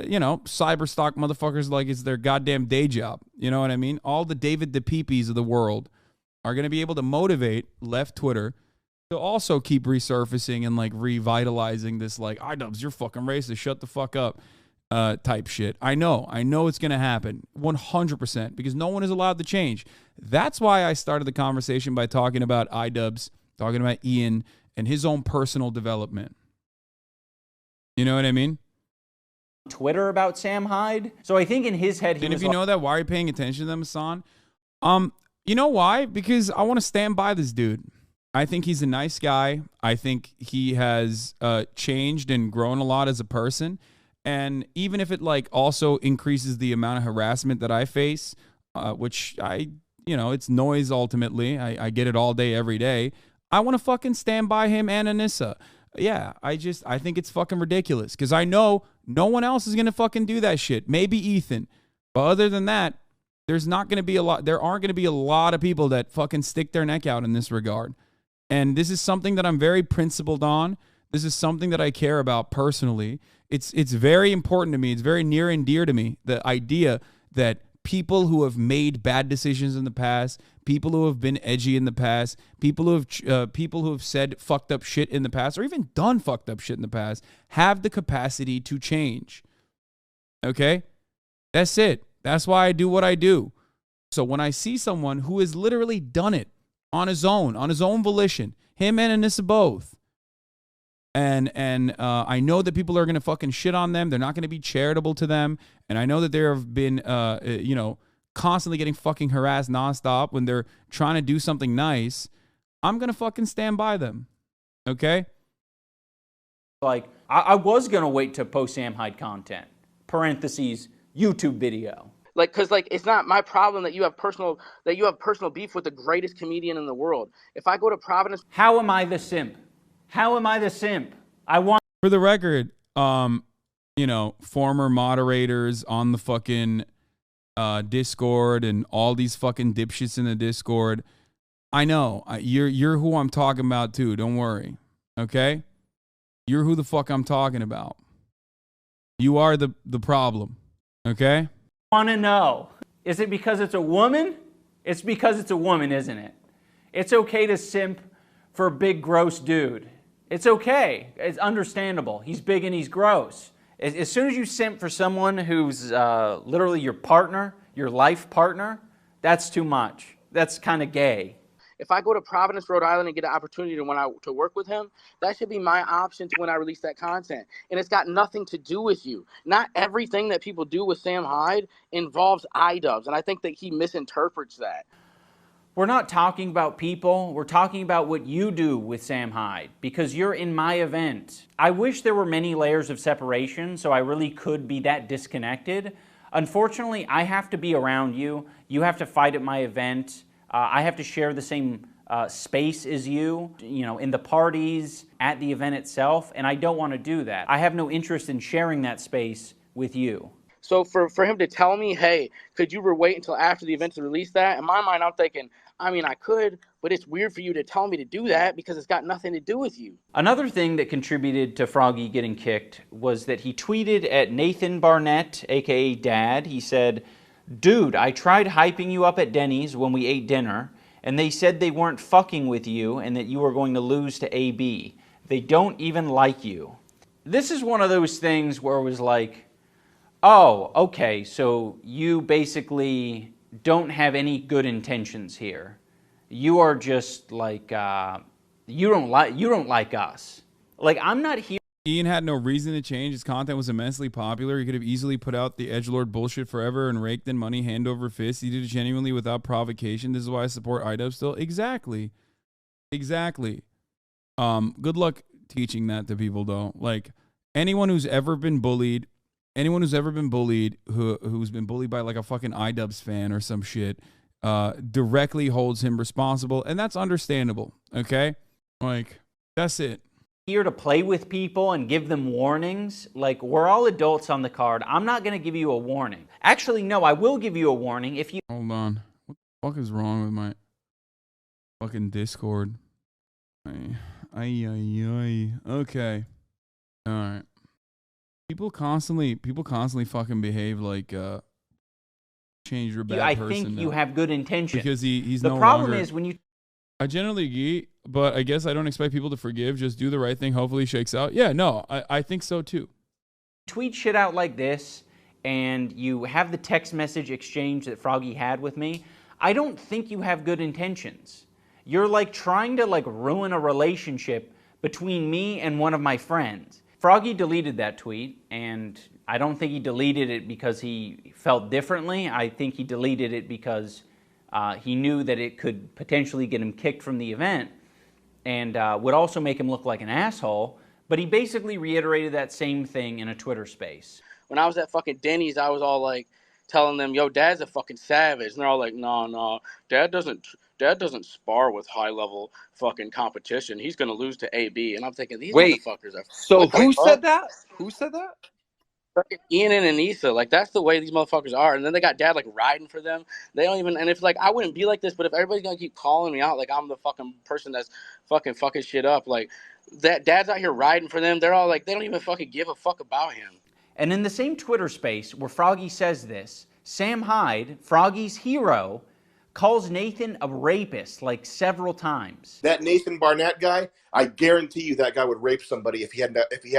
you know, cyberstock motherfuckers like it's their goddamn day job. You know what I mean? All the David DePeepes of the world are going to be able to motivate left Twitter to also keep resurfacing and, like, revitalizing this, like, iDubbbz, you're fucking racist, shut the fuck up type shit. I know it's going to happen 100% because no one is allowed to change. That's why I started the conversation by talking about iDubbbz, talking about Ian and his own personal development. You know what I mean? Twitter about Sam Hyde. So I think in his head, and if you know that, why are you paying attention to them, Hasan? You know why? Because I want to stand by this dude. I think he's a nice guy. I think he has changed and grown a lot as a person. And even if it like also increases the amount of harassment that I face, which it's noise ultimately. I get it all day, every day. I want to fucking stand by him and Anissa. Yeah, I think it's fucking ridiculous because I know no one else is going to fucking do that shit. Maybe Ethan. But other than that, there aren't going to be a lot of people that fucking stick their neck out in this regard. And this is something that I'm very principled on. This is something that I care about personally. It's very important to me. It's very near and dear to me, the idea that people who have made bad decisions in the past, people who have been edgy in the past, people who have said fucked up shit in the past, or even done fucked up shit in the past, have the capacity to change. Okay? That's it. That's why I do what I do. So when I see someone who has literally done it on his own volition, him and Anissa both, and I know that people are going to fucking shit on them. They're not going to be charitable to them. And I know that there have been, constantly getting fucking harassed nonstop when they're trying to do something nice. I'm going to fucking stand by them. Okay? Like, I was going to wait to post Sam Hyde content. Parentheses, YouTube video. Like, cause like it's not my problem that you have personal beef with the greatest comedian in the world. If I go to Providence, how am I the simp? How am I the simp? For the record, former moderators on the fucking Discord and all these fucking dipshits in the Discord. I know you're who I'm talking about too. Don't worry, okay? You're who the fuck I'm talking about. You are the problem, okay? Want to know, is it because it's a woman? It's because it's a woman, isn't it? It's okay to simp for a big gross dude. It's okay. It's understandable. He's big and he's gross. As soon as you simp for someone who's literally your partner, your life partner, that's too much. That's kind of gay. if I go to Providence, Rhode Island and get an opportunity to work with him, that should be my option to when I release that content. And it's got nothing to do with you. Not everything that people do with Sam Hyde involves iDubbbz. And I think that he misinterprets that. We're not talking about people. We're talking about what you do with Sam Hyde, because you're in my event. I wish there were many layers of separation so I really could be that disconnected. Unfortunately, I have to be around you. You have to fight at my event. I have to share the same space as you know, in the parties, at the event itself, and I don't want to do that. I have no interest in sharing that space with you. So for him to tell me, hey, could you wait until after the event to release that? In my mind, I'm thinking, I mean, I could, but it's weird for you to tell me to do that because it's got nothing to do with you. Another thing that contributed to Froggy getting kicked was that he tweeted at Nathan Barnett, aka Dad. He said, "Dude, I tried hyping you up at Denny's when we ate dinner, and they said they weren't fucking with you and that you were going to lose to AB. They don't even like you." This is one of those things where it was like, oh, okay, so you basically don't have any good intentions here. You are just like, you don't like us. Like, I'm not here. Ian had no reason to change. His content was immensely popular. He could have easily put out the edgelord bullshit forever and raked in money hand over fist. He did it genuinely without provocation. This is why I support iDubbbz still. Exactly. Exactly. Good luck teaching that to people, though. Like, anyone who's ever been bullied, who's been bullied by like a fucking iDubbbz fan or some shit, directly holds him responsible, and that's understandable. Okay, like that's it. Here to play with people and give them warnings. Like, we're all adults on the card. I'm not gonna give you a warning. Actually, no, I will give you a warning if you. Hold on. What the fuck is wrong with my fucking Discord? Okay. All right. People constantly fucking behave like change your bad person. I think you have good intentions. Because he's the no problem longer, is when you. I generally agree, but I guess I don't expect people to forgive. Just do the right thing. Hopefully it shakes out. Yeah, no, I think so too. Tweet shit out like this, and you have the text message exchange that Froggy had with me. I don't think you have good intentions. You're like trying to like ruin a relationship between me and one of my friends. Froggy deleted that tweet, and I don't think he deleted it because he felt differently. I think he deleted it because he knew that it could potentially get him kicked from the event. and would also make him look like an asshole. But he basically reiterated that same thing in a Twitter space. When I was at fucking Denny's, I was all like telling them, yo, Dad's a fucking savage. And they're all like, no, Dad doesn't spar with high-level fucking competition. He's going to lose to AB. And I'm thinking, these motherfuckers are... So who said that? Who said that? Fucking Ian and Anissa. Like, that's the way these motherfuckers are. And then they got Dad, like, riding for them. They don't even... And if, like, I wouldn't be like this, but if everybody's going to keep calling me out like I'm the fucking person that's fucking shit up, like, that Dad's out here riding for them, they're all like, they don't even fucking give a fuck about him. And in the same Twitter space where Froggy says this, Sam Hyde, Froggy's hero, calls Nathan a rapist like several times. That Nathan Barnett guy, I guarantee you that guy would rape somebody if he had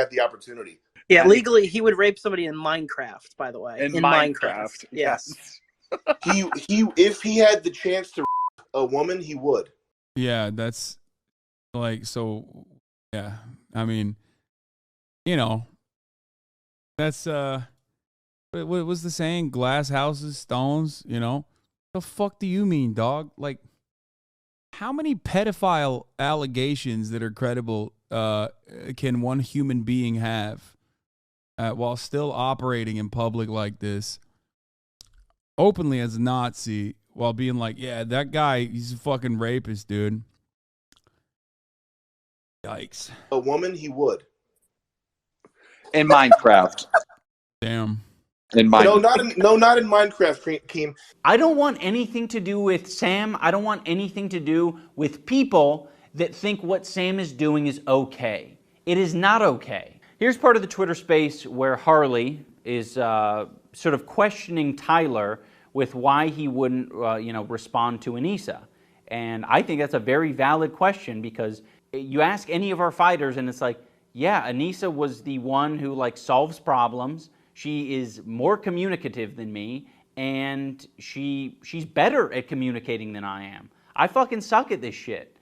the opportunity. Yeah, legally he would rape somebody in Minecraft, by the way. In Minecraft. Yes. he if he had the chance to rape a woman, he would. Yeah, that's like, so yeah. I mean, you know, that's what was the saying? Glass houses, stones, you know? The fuck do you mean, dog? Like, how many pedophile allegations that are credible can one human being have while still operating in public like this, openly as a Nazi, while being like, yeah, that guy, he's a fucking rapist, dude. Yikes. A woman, he would. In Minecraft. Damn. In Minecraft. Not in Minecraft, Keem. I don't want anything to do with Sam. I don't want anything to do with people that think what Sam is doing is okay. It is not okay. Here's part of the Twitter space where Harley is sort of questioning Tyler with why he wouldn't, respond to Anissa. And I think that's a very valid question, because you ask any of our fighters and it's like, yeah, Anissa was the one who like solves problems. She is more communicative than me, and she's better at communicating than I am. I fucking suck at this shit.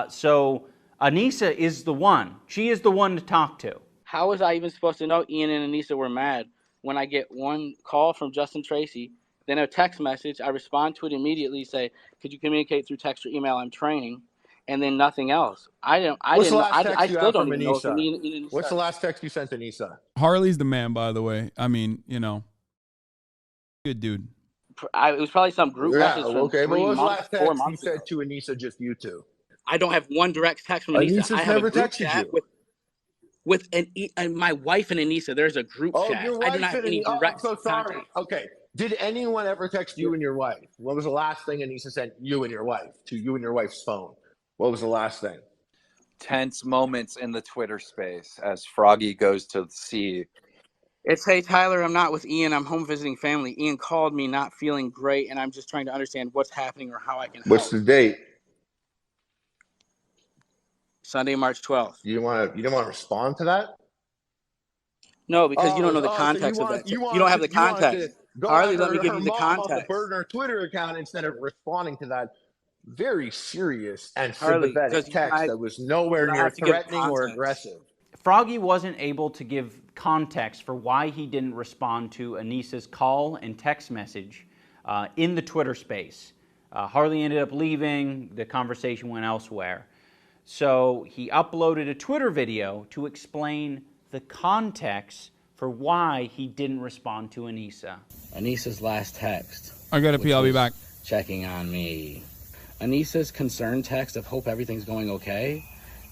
So Anissa is the one. She is the one to talk to. How was I even supposed to know Ian and Anissa were mad when I get one call from Justin Tracy, then a text message? I respond to it immediately, say, could you communicate through text or email? I'm training. And then nothing else. I still don't even know if What's the last text you sent to Anissa? Harley's the man, by the way. I mean, you know, good dude. It was probably some group message from okay, but what was the last text 4 months you ago. said to Anissa, just you two? I don't have one direct text from Anissa. Anissa's I have never a group texted chat you. with my wife and Anissa. There's a group chat. Your I wife do not have any direct I'm so sorry. contact. Okay. Did anyone ever text you and your wife? What was the last thing Anissa sent you and your wife to you and your wife's phone? What was the last thing? Tense moments in the Twitter space as Froggy goes to see. It's, hey, Tyler, I'm not with Ian. I'm home visiting family. Ian called me not feeling great, and I'm just trying to understand what's happening or how I can help. What's the date? Sunday, March 12th. You didn't want to respond to that? No, because you don't know the context of that. You don't have the context. Harley, let me give you the context. Burn her Twitter account instead of responding to that very serious and Harley, sympathetic text that was nowhere near threatening or aggressive. Froggy wasn't able to give context for why he didn't respond to Anissa's call and text message in the Twitter space. Harley ended up leaving. The conversation went elsewhere. So he uploaded a Twitter video to explain the context for why he didn't respond to Anissa. Anissa's last text. I gotta pee, I'll be back. Checking on me. Anissa's concern text of hope everything's going okay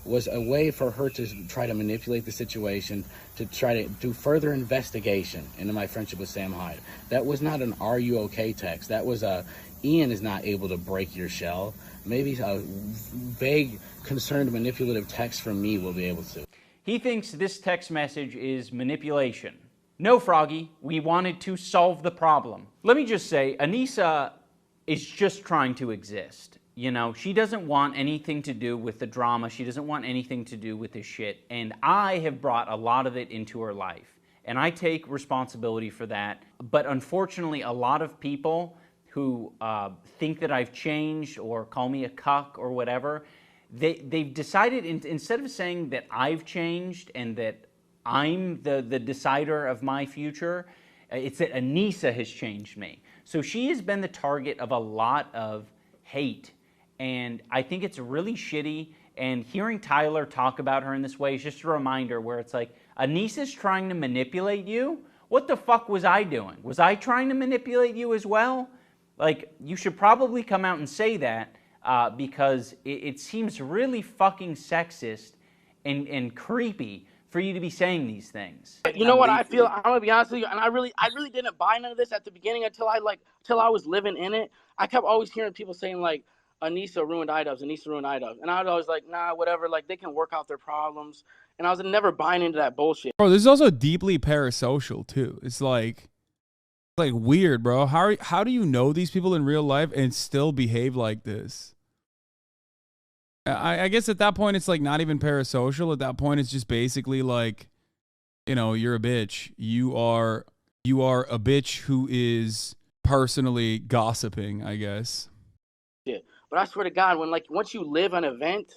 was a way for her to try to manipulate the situation, to try to do further investigation into my friendship with Sam Hyde. That was not an "Are you okay?" text. That was a Ian is not able to break your shell. Maybe a vague, concerned, manipulative text from me will be able to. He thinks this text message is manipulation. No, Froggy, we wanted to solve the problem. Let me just say, Anissa is just trying to exist. You know, she doesn't want anything to do with the drama. She doesn't want anything to do with this shit. And I have brought a lot of it into her life. And I take responsibility for that. But unfortunately, a lot of people who think that I've changed or call me a cuck or whatever, they've decided, instead of saying that I've changed and that I'm the decider of my future, it's that Anissa has changed me. So she has been the target of a lot of hate, and I think it's really shitty, And hearing Tyler talk about her in this way is just a reminder where it's like, Anissa's trying to manipulate you. What the fuck was I doing? Was I trying to manipulate you as well? Like, you should probably come out and say that because it seems really fucking sexist and creepy for you to be saying these things. You know what I feel? I'm gonna be honest with you, and I really didn't buy none of this at the beginning until I was living in it. I kept always hearing people saying like, Anissa ruined iDubbbz, Anissa ruined iDubbbz, and I was always like, nah, whatever. Like, they can work out their problems, and I was never buying into that bullshit. Bro, this is also deeply parasocial too. It's like weird, bro. How do you know these people in real life and still behave like this? I guess at that point, it's like not even parasocial. At that point, it's just basically like, you know, you're a bitch. You are a bitch who is personally gossiping, I guess. Yeah, but I swear to God, once you live an event,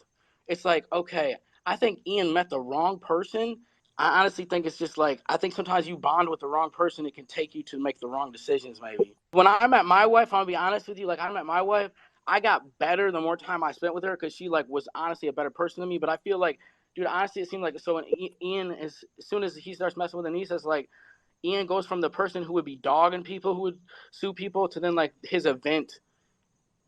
it's like, okay, I think Ian met the wrong person. I honestly think it's just like, I think sometimes you bond with the wrong person. It can take you to make the wrong decisions, maybe. When I met my wife, I'm gonna be honest with you, like I met my wife, I got better the more time I spent with her because she like was honestly a better person than me. But I feel like, dude, honestly, it seemed like so when Ian as soon as he starts messing with Anissa, it's like Ian goes from the person who would be dogging people, who would sue people, to then like his event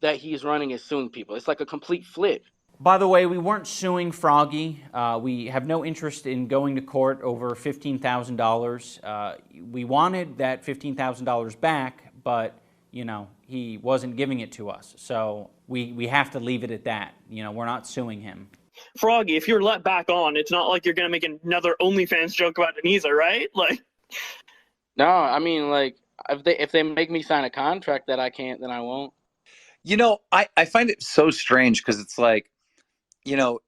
that he's running is suing people. It's like a complete flip. By the way, we weren't suing Froggy. We have no interest in going to court over $15,000. We wanted that $15,000 back, but you know, he wasn't giving it to us. So we have to leave it at that. You know, we're not suing him. Froggy, if you're let back on, it's not like you're going to make another OnlyFans joke about Anissa, right? Like, no, I mean, like, if they make me sign a contract that I can't, then I won't. You know, I find it so strange because it's like, you know,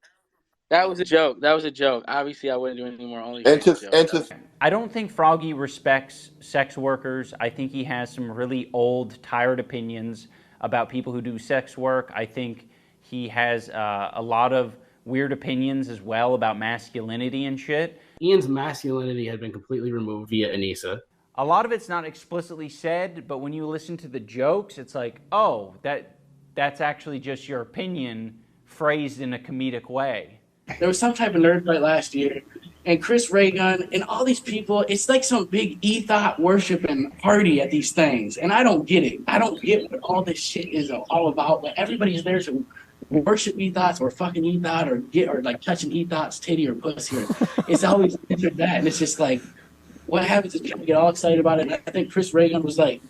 that was a joke. That was a joke. Obviously, I wouldn't do any more OnlyFans. I don't think Froggy respects sex workers. I think he has some really old, tired opinions about people who do sex work. I think he has a lot of weird opinions as well about masculinity and shit. Ian's masculinity had been completely removed via Anissa. A lot of it's not explicitly said, but when you listen to the jokes, it's like, oh, that's actually just your opinion phrased in a comedic way. There was some type of nerd fight last year, and Chris Raygun and all these people, it's like some big ethot worshiping party at these things, and I don't get it. I don't get what all this shit is all about. Like, everybody's there to worship ethos or fucking ethot or like touching ethot's titty or pussy. It's always that, and it's just like, what happens is people get all excited about it. And I think Chris Raygun was like,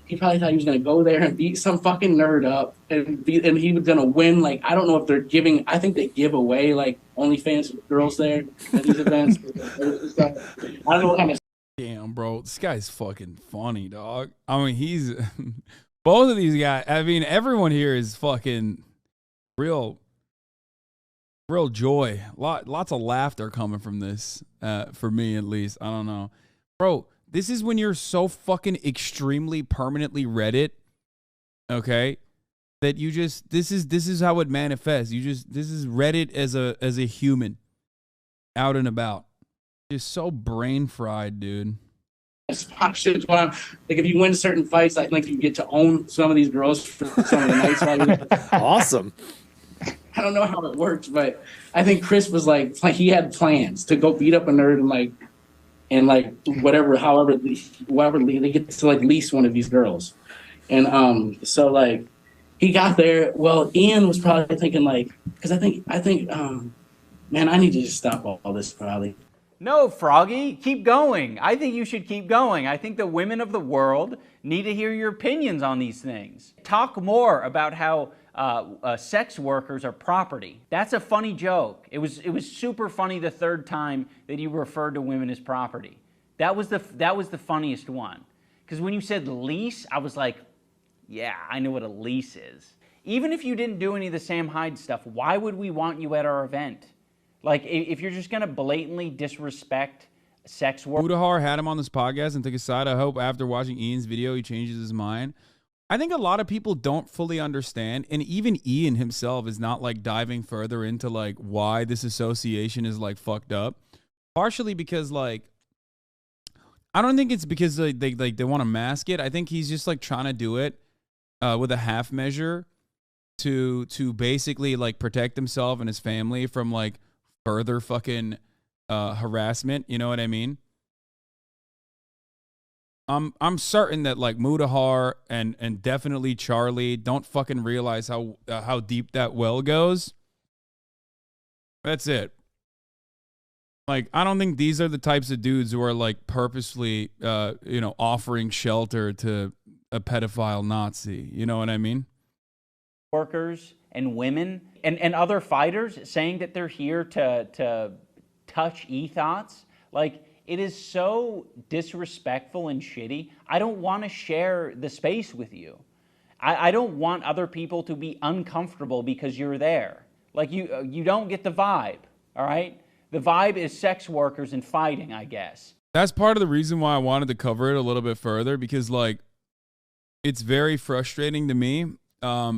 he probably thought he was going to go there and beat some fucking nerd up and he was going to win. Like, I don't know if they're giving, I think they give away like OnlyFans girls there at these events. I don't know what kind of. Damn, bro, this guy's fucking funny, dog. I mean, he's both of these guys. I mean, everyone here is fucking real joy. Lots of laughter coming from this, for me at least. I don't know, bro. This is when you're so fucking extremely permanently Reddit, okay, that you just this is how it manifests. This is Reddit as a human out and about. Just so brain fried, dude. Like, if you win certain fights, I think you get to own some of these girls for some of the nights. Awesome. I don't know how it works, but I think Chris was like he had plans to go beat up a nerd and however they get to like lease one of these girls. And so like he got there. Well, Ian was probably thinking like, because I think man, I need to just stop all this probably. No, Froggy, keep going. I think you should keep going. I think the women of the world need to hear your opinions on these things. Talk more about how sex workers are property. That's a funny joke. It was super funny the third time that you referred to women as property. That was the funniest one. Because when you said lease, I was like, yeah, I know what a lease is. Even if you didn't do any of the Sam Hyde stuff, why would we want you at our event? Like, if you're just gonna blatantly disrespect sex work. Udahar had him on this podcast and took his side. I hope after watching Ian's video, he changes his mind. I think a lot of people don't fully understand, and even Ian himself is not like diving further into like why this association is like fucked up. Partially because like, I don't think it's because they want to mask it. I think he's just like trying to do it with a half measure to basically like protect himself and his family from like further fucking harassment. You know what I mean? I'm certain that like Mudahar and definitely Charlie don't fucking realize how deep that well goes. That's it. Like, I don't think these are the types of dudes who are like purposely, you know, offering shelter to a pedophile Nazi. You know what I mean? Workers and women and other fighters saying that they're here to touch ethos. Like, it is so disrespectful and shitty. I don't want to share the space with you. I don't want other people to be uncomfortable because you're there. Like, you don't get the vibe, all right? The vibe is sex workers and fighting, I guess. That's part of the reason why I wanted to cover it a little bit further, because like it's very frustrating to me,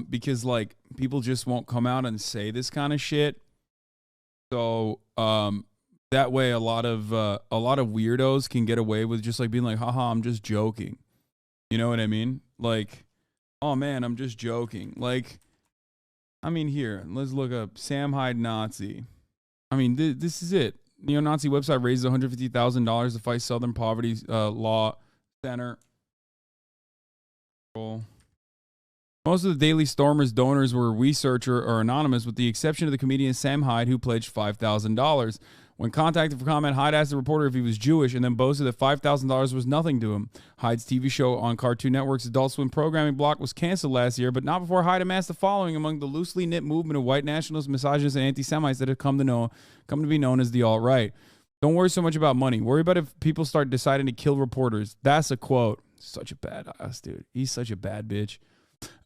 because like people just won't come out and say this kind of shit. So that way a lot of weirdos can get away with just like being like, haha, I'm just joking. You know what I mean? Like, oh man, I'm just joking. Like, I mean, here, let's look up Sam Hyde Nazi. I mean, this is it. Neo-Nazi website raises $150,000 to fight Southern Poverty Law Center. Most of the Daily Stormer's donors were researcher or anonymous, with the exception of the comedian Sam Hyde, who pledged $5,000. When contacted for comment, Hyde asked the reporter if he was Jewish and then boasted that $5,000 was nothing to him. Hyde's TV show on Cartoon Network's Adult Swim programming block was canceled last year, but not before Hyde amassed a following among the loosely knit movement of white nationalists, misogynists, and anti-Semites that have come to be known as the alt-right. Don't worry so much about money. Worry about if people start deciding to kill reporters. That's a quote. Such a badass, dude. He's such a bad bitch.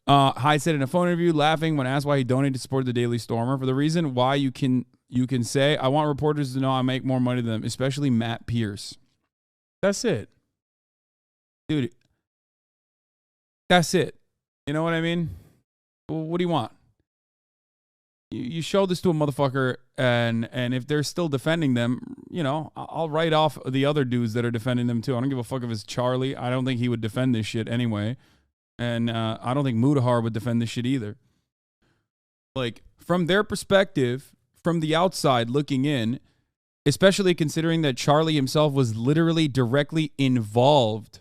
Hyde said in a phone interview, laughing when asked why he donated to support the Daily Stormer, for the reason why you can say, I want reporters to know I make more money than them, especially Matt Pierce. That's it. Dude. That's it. You know what I mean? Well, what do you want? You show this to a motherfucker, and if they're still defending them, you know, I'll write off the other dudes that are defending them too. I don't give a fuck if it's Charlie. I don't think he would defend this shit anyway. And I don't think Mudahar would defend this shit either. Like, from their perspective, from the outside looking in, especially considering that Charlie himself was literally directly involved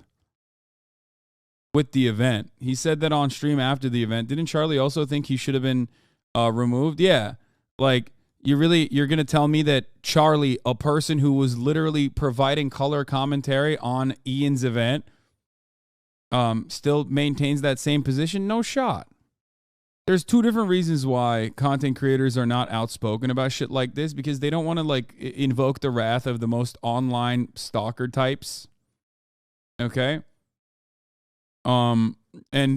with the event. He said that on stream after the event. Didn't Charlie also think he should have been removed? Yeah. Like, you're going to tell me that Charlie, a person who was literally providing color commentary on Ian's event, still maintains that same position? No shot. There's two different reasons why content creators are not outspoken about shit like this, because they don't want to like invoke the wrath of the most online stalker types. Okay? And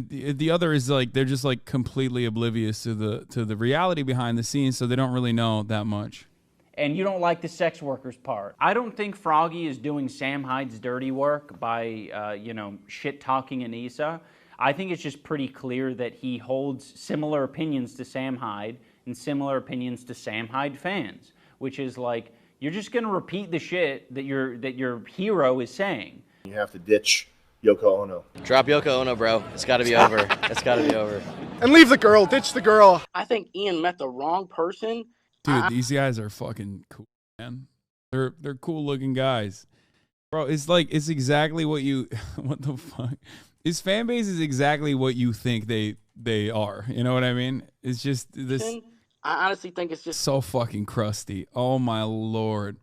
the other is like they're just like completely oblivious to the reality behind the scenes, so they don't really know that much. And you don't like the sex workers part. I don't think Froggy is doing Sam Hyde's dirty work by, you know, shit-talking Anissa. I think it's just pretty clear that he holds similar opinions to Sam Hyde and similar opinions to Sam Hyde fans, which is like, you're just going to repeat the shit that your hero is saying. You have to ditch Yoko Ono. Drop Yoko Ono, bro. It's got to be over. It's got to be over. And leave the girl. Ditch the girl. I think Ian met the wrong person. Dude, these guys are fucking cool, man. They're cool looking guys. Bro, it's like, it's exactly what you, what the fuck? His fan base is exactly what you think they are. You know what I mean? It's just this. I honestly think it's just so fucking crusty. Oh my Lord.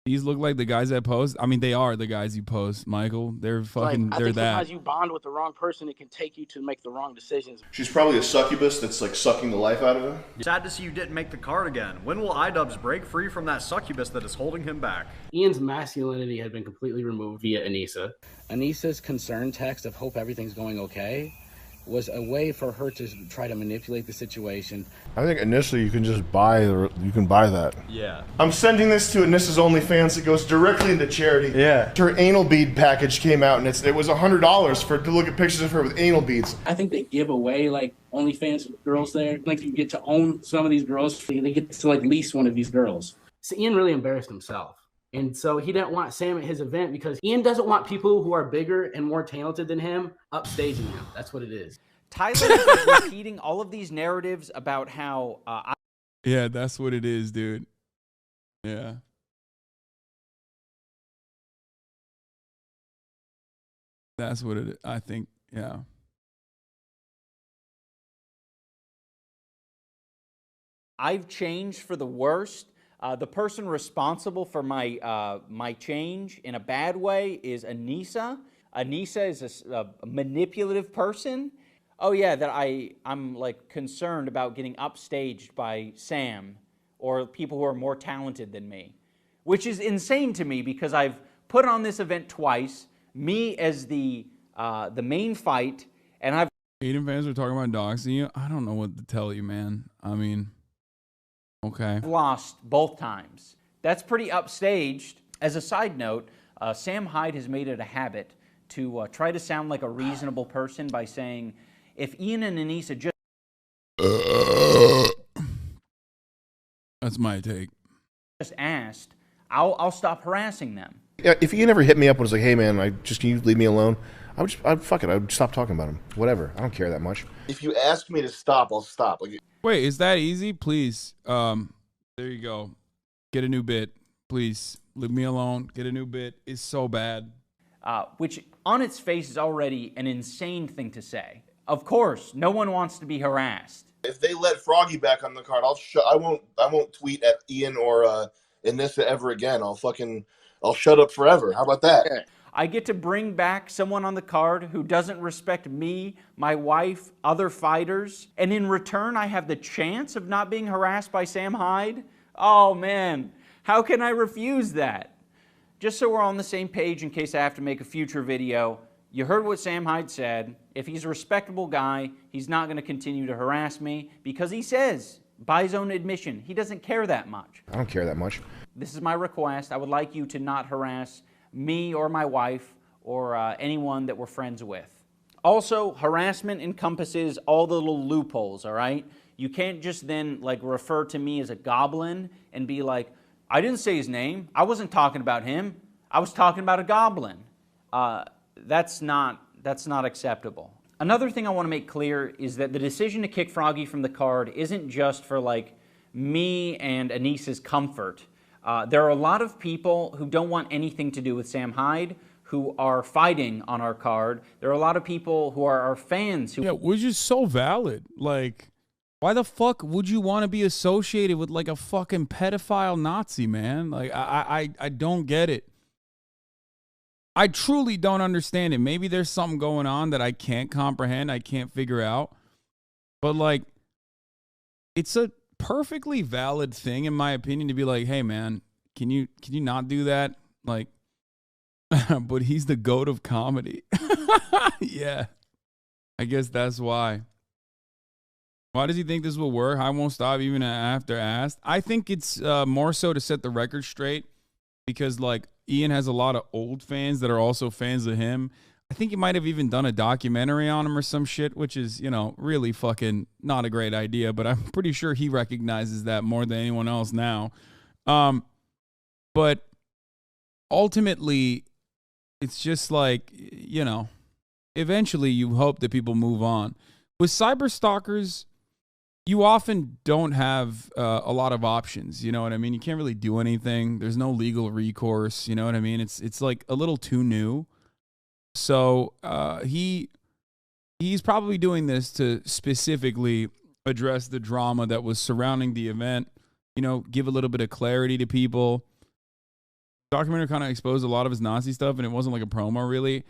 These look like the guys that post. I mean, they are the guys you post, Michael. They're fucking, like, they're that. Sometimes you bond with the wrong person, it can take you to make the wrong decisions. She's probably a succubus that's like sucking the life out of him. Sad to see you didn't make the card again. When will iDubbbz break free from that succubus that is holding him back? Ian's masculinity had been completely removed via Anissa. Anissa's concern text of hope everything's going okay was a way for her to try to manipulate the situation. I think initially you can just buy that. Yeah. I'm sending this to Anissa's OnlyFans. It goes directly into charity. Yeah. Her anal bead package came out, and it was $100 to look at pictures of her with anal beads. I think they give away like OnlyFans girls there. Like you get to own some of these girls. They get to like lease one of these girls. So Ian really embarrassed himself. And so he didn't want Sam at his event because Ian doesn't want people who are bigger and more talented than him upstaging him. That's what it is. Tyler is like repeating all of these narratives about how Yeah, that's what it is, dude. Yeah. That's what it is. I think, yeah. I've changed for the worst. The person responsible for my change in a bad way is Anissa. Anissa is a manipulative person. Oh yeah, that I'm like concerned about getting upstaged by Sam or people who are more talented than me, which is insane to me because I've put on this event twice, me as the main fight, and I've Aiden fans are talking about doxing you. I don't know what to tell you, man. I mean, okay. lost both times. That's pretty upstaged. As a side note, Sam Hyde has made it a habit to try to sound like a reasonable person by saying, if Ian and Anissa just... That's my take. ...just asked, I'll stop harassing them. Yeah, if you never hit me up and was like, hey man, can you leave me alone? Fuck it, I would stop talking about him. Whatever, I don't care that much. If you ask me to stop, I'll stop. Like, wait, is that easy? Please. There you go. Get a new bit. Please. Leave me alone. Get a new bit. It's so bad. Which on its face is already an insane thing to say. Of course, no one wants to be harassed. if they let Froggy back on the card, I won't tweet at Ian or Anissa ever again. I'll shut up forever. How about that? I get to bring back someone on the card who doesn't respect me, my wife, other fighters, and in return I have the chance of not being harassed by Sam Hyde? Oh man, how can I refuse that? Just so we're on the same page in case I have to make a future video, you heard what Sam Hyde said. If he's a respectable guy, he's not going to continue to harass me because he says, by his own admission, he doesn't care that much. I don't care that much. This is my request. I would like you to not harass me or my wife or anyone that we're friends with. Also, harassment encompasses all the little loopholes, all right? You can't just then refer to me as a goblin and be like, I didn't say his name. I wasn't talking about him. I was talking about a goblin. That's not acceptable. Another thing I want to make clear is that the decision to kick Froggy from the card isn't just for me and Anissa's comfort. There are a lot of people who don't want anything to do with Sam Hyde who are fighting on our card. There are a lot of people who are our fans who... Yeah, which is so valid. Why the fuck would you want to be associated with a fucking pedophile Nazi, man? I don't get it. I truly don't understand it. Maybe there's something going on that I can't comprehend, I can't figure out. But it's a perfectly valid thing, in my opinion, to be like, hey man, can you not do that? But he's the GOAT of comedy. Yeah. I guess that's why. Why does he think this will work? I won't stop even after asked. I think it's more so to set the record straight because Ian has a lot of old fans that are also fans of him. I think he might have even done a documentary on him or some shit, which is, really fucking not a great idea, but I'm pretty sure he recognizes that more than anyone else now. But ultimately, it's just eventually you hope that people move on. With cyberstalkers, you often don't have a lot of options, you know what I mean? You can't really do anything. There's no legal recourse, you know what I mean? It's a little too new. So he's probably doing this to specifically address the drama that was surrounding the event, give a little bit of clarity to people. The documentary kind of exposed a lot of his Nazi stuff, and it wasn't a promo, really.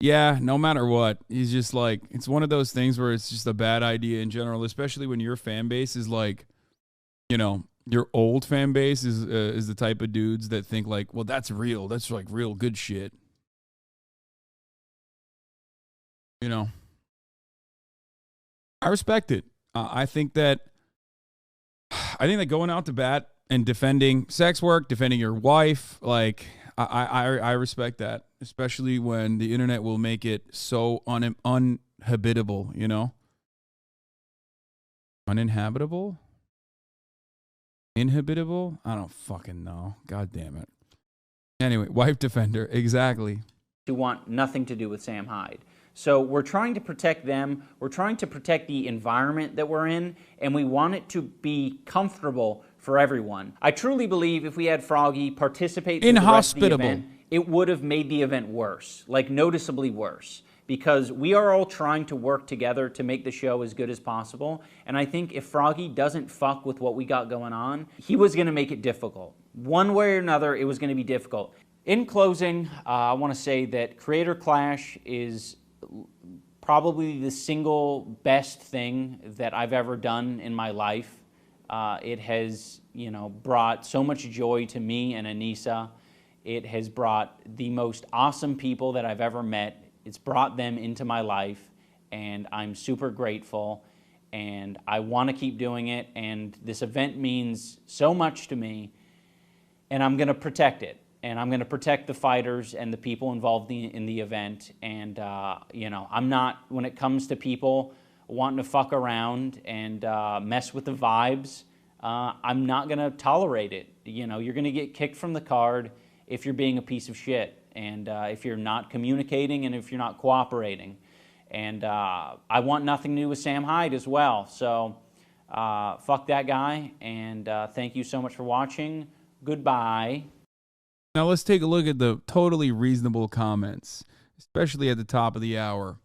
Yeah, no matter what, he's just it's one of those things where it's just a bad idea in general, especially when your fan base is your old fan base is the type of dudes that think well, that's real. That's real good shit. I respect it. I think that going out to bat and defending sex work, defending your wife, I respect that, especially when the internet will make it so uninhabitable, Uninhabitable? Inhabitable? I don't fucking know. God damn it. Anyway, wife defender, exactly. Who want nothing to do with Sam Hyde. So we're trying to protect them. We're trying to protect the environment that we're in, and we want it to be comfortable for everyone. I truly believe if we had Froggy participate in the rest of the event, it would have made the event worse, like noticeably worse, because we are all trying to work together to make the show as good as possible. And I think if Froggy doesn't fuck with what we got going on, he was going to make it difficult. One way or another, it was going to be difficult. In closing, I want to say that Creator Clash is probably the single best thing that I've ever done in my life. It has, brought so much joy to me and Anissa. It has brought the most awesome people that I've ever met. It's brought them into my life, and I'm super grateful, and I want to keep doing it, and this event means so much to me, and I'm going to protect it. And I'm going to protect the fighters and the people involved in the event. And, I'm not, when it comes to people wanting to fuck around and mess with the vibes, I'm not going to tolerate it. You're going to get kicked from the card if you're being a piece of shit, and if you're not communicating and if you're not cooperating. And I want nothing to do with Sam Hyde as well. So fuck that guy, and thank you so much for watching. Goodbye. Now let's take a look at the totally reasonable comments, especially at the top of the hour.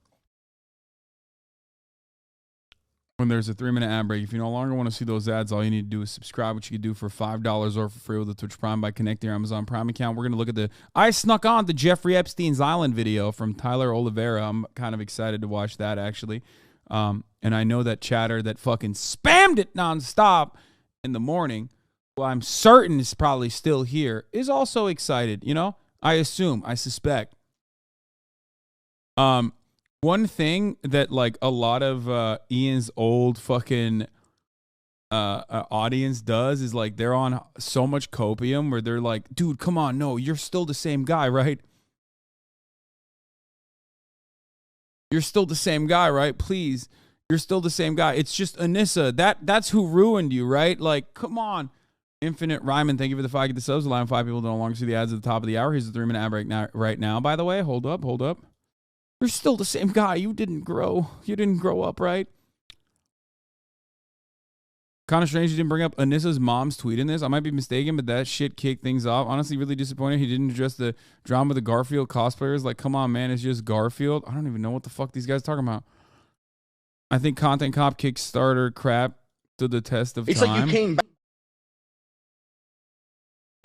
When there's a 3-minute ad break, if you no longer want to see those ads, all you need to do is subscribe, which you can do for $5 or for free with the Twitch Prime by connecting your Amazon Prime account. We're going to look at the I snuck on the Jeffrey Epstein's Island video from Tyler Oliveira. I'm kind of excited to watch that, actually. And I know that chatter that fucking spammed it nonstop in the morning, who I'm certain is probably still here, is also excited, I assume, I suspect. One thing that, like, a lot of Ian's old fucking audience does is, like, they're on so much copium where they're like, dude, come on, no, you're still the same guy, right? You're still the same guy, right? Please, you're still the same guy. It's just Anissa. That's who ruined you, right? Like, come on. Infinite Ryman, thank you for the 5 get the subs. Allowing 5 people to no longer see the ads at the top of the hour. Here's the 3-minute ad break right now, by the way. Hold up. You're still the same guy. You didn't grow. You didn't grow up, right? Kind of strange you didn't bring up Anissa's mom's tweet in this. I might be mistaken, but that shit kicked things off. Honestly, really disappointed he didn't address the drama with the Garfield cosplayers. Like, come on, man. It's just Garfield. I don't even know what the fuck these guys are talking about. I think Content Cop Kickstarter crap stood the test of time. It's like you came back.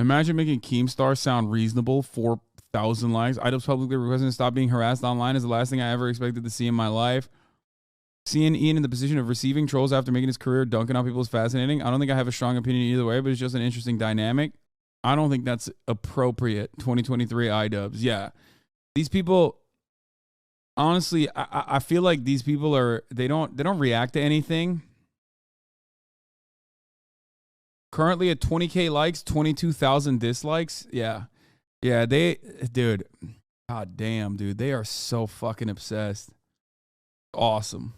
Imagine making Keemstar sound reasonable. 4,000 likes. iDubbbz publicly requesting to stop being harassed online is the last thing I ever expected to see in my life. Seeing Ian in the position of receiving trolls after making his career dunking on people is fascinating. I don't think I have a strong opinion either way, but it's just an interesting dynamic. I don't think that's appropriate. 2023 iDubbbz. Yeah. These people, honestly, I feel like these people are, they don't react to anything. Currently at 20K likes, 22,000 dislikes. Yeah. Yeah, dude. God damn, dude. They are so fucking obsessed. Awesome.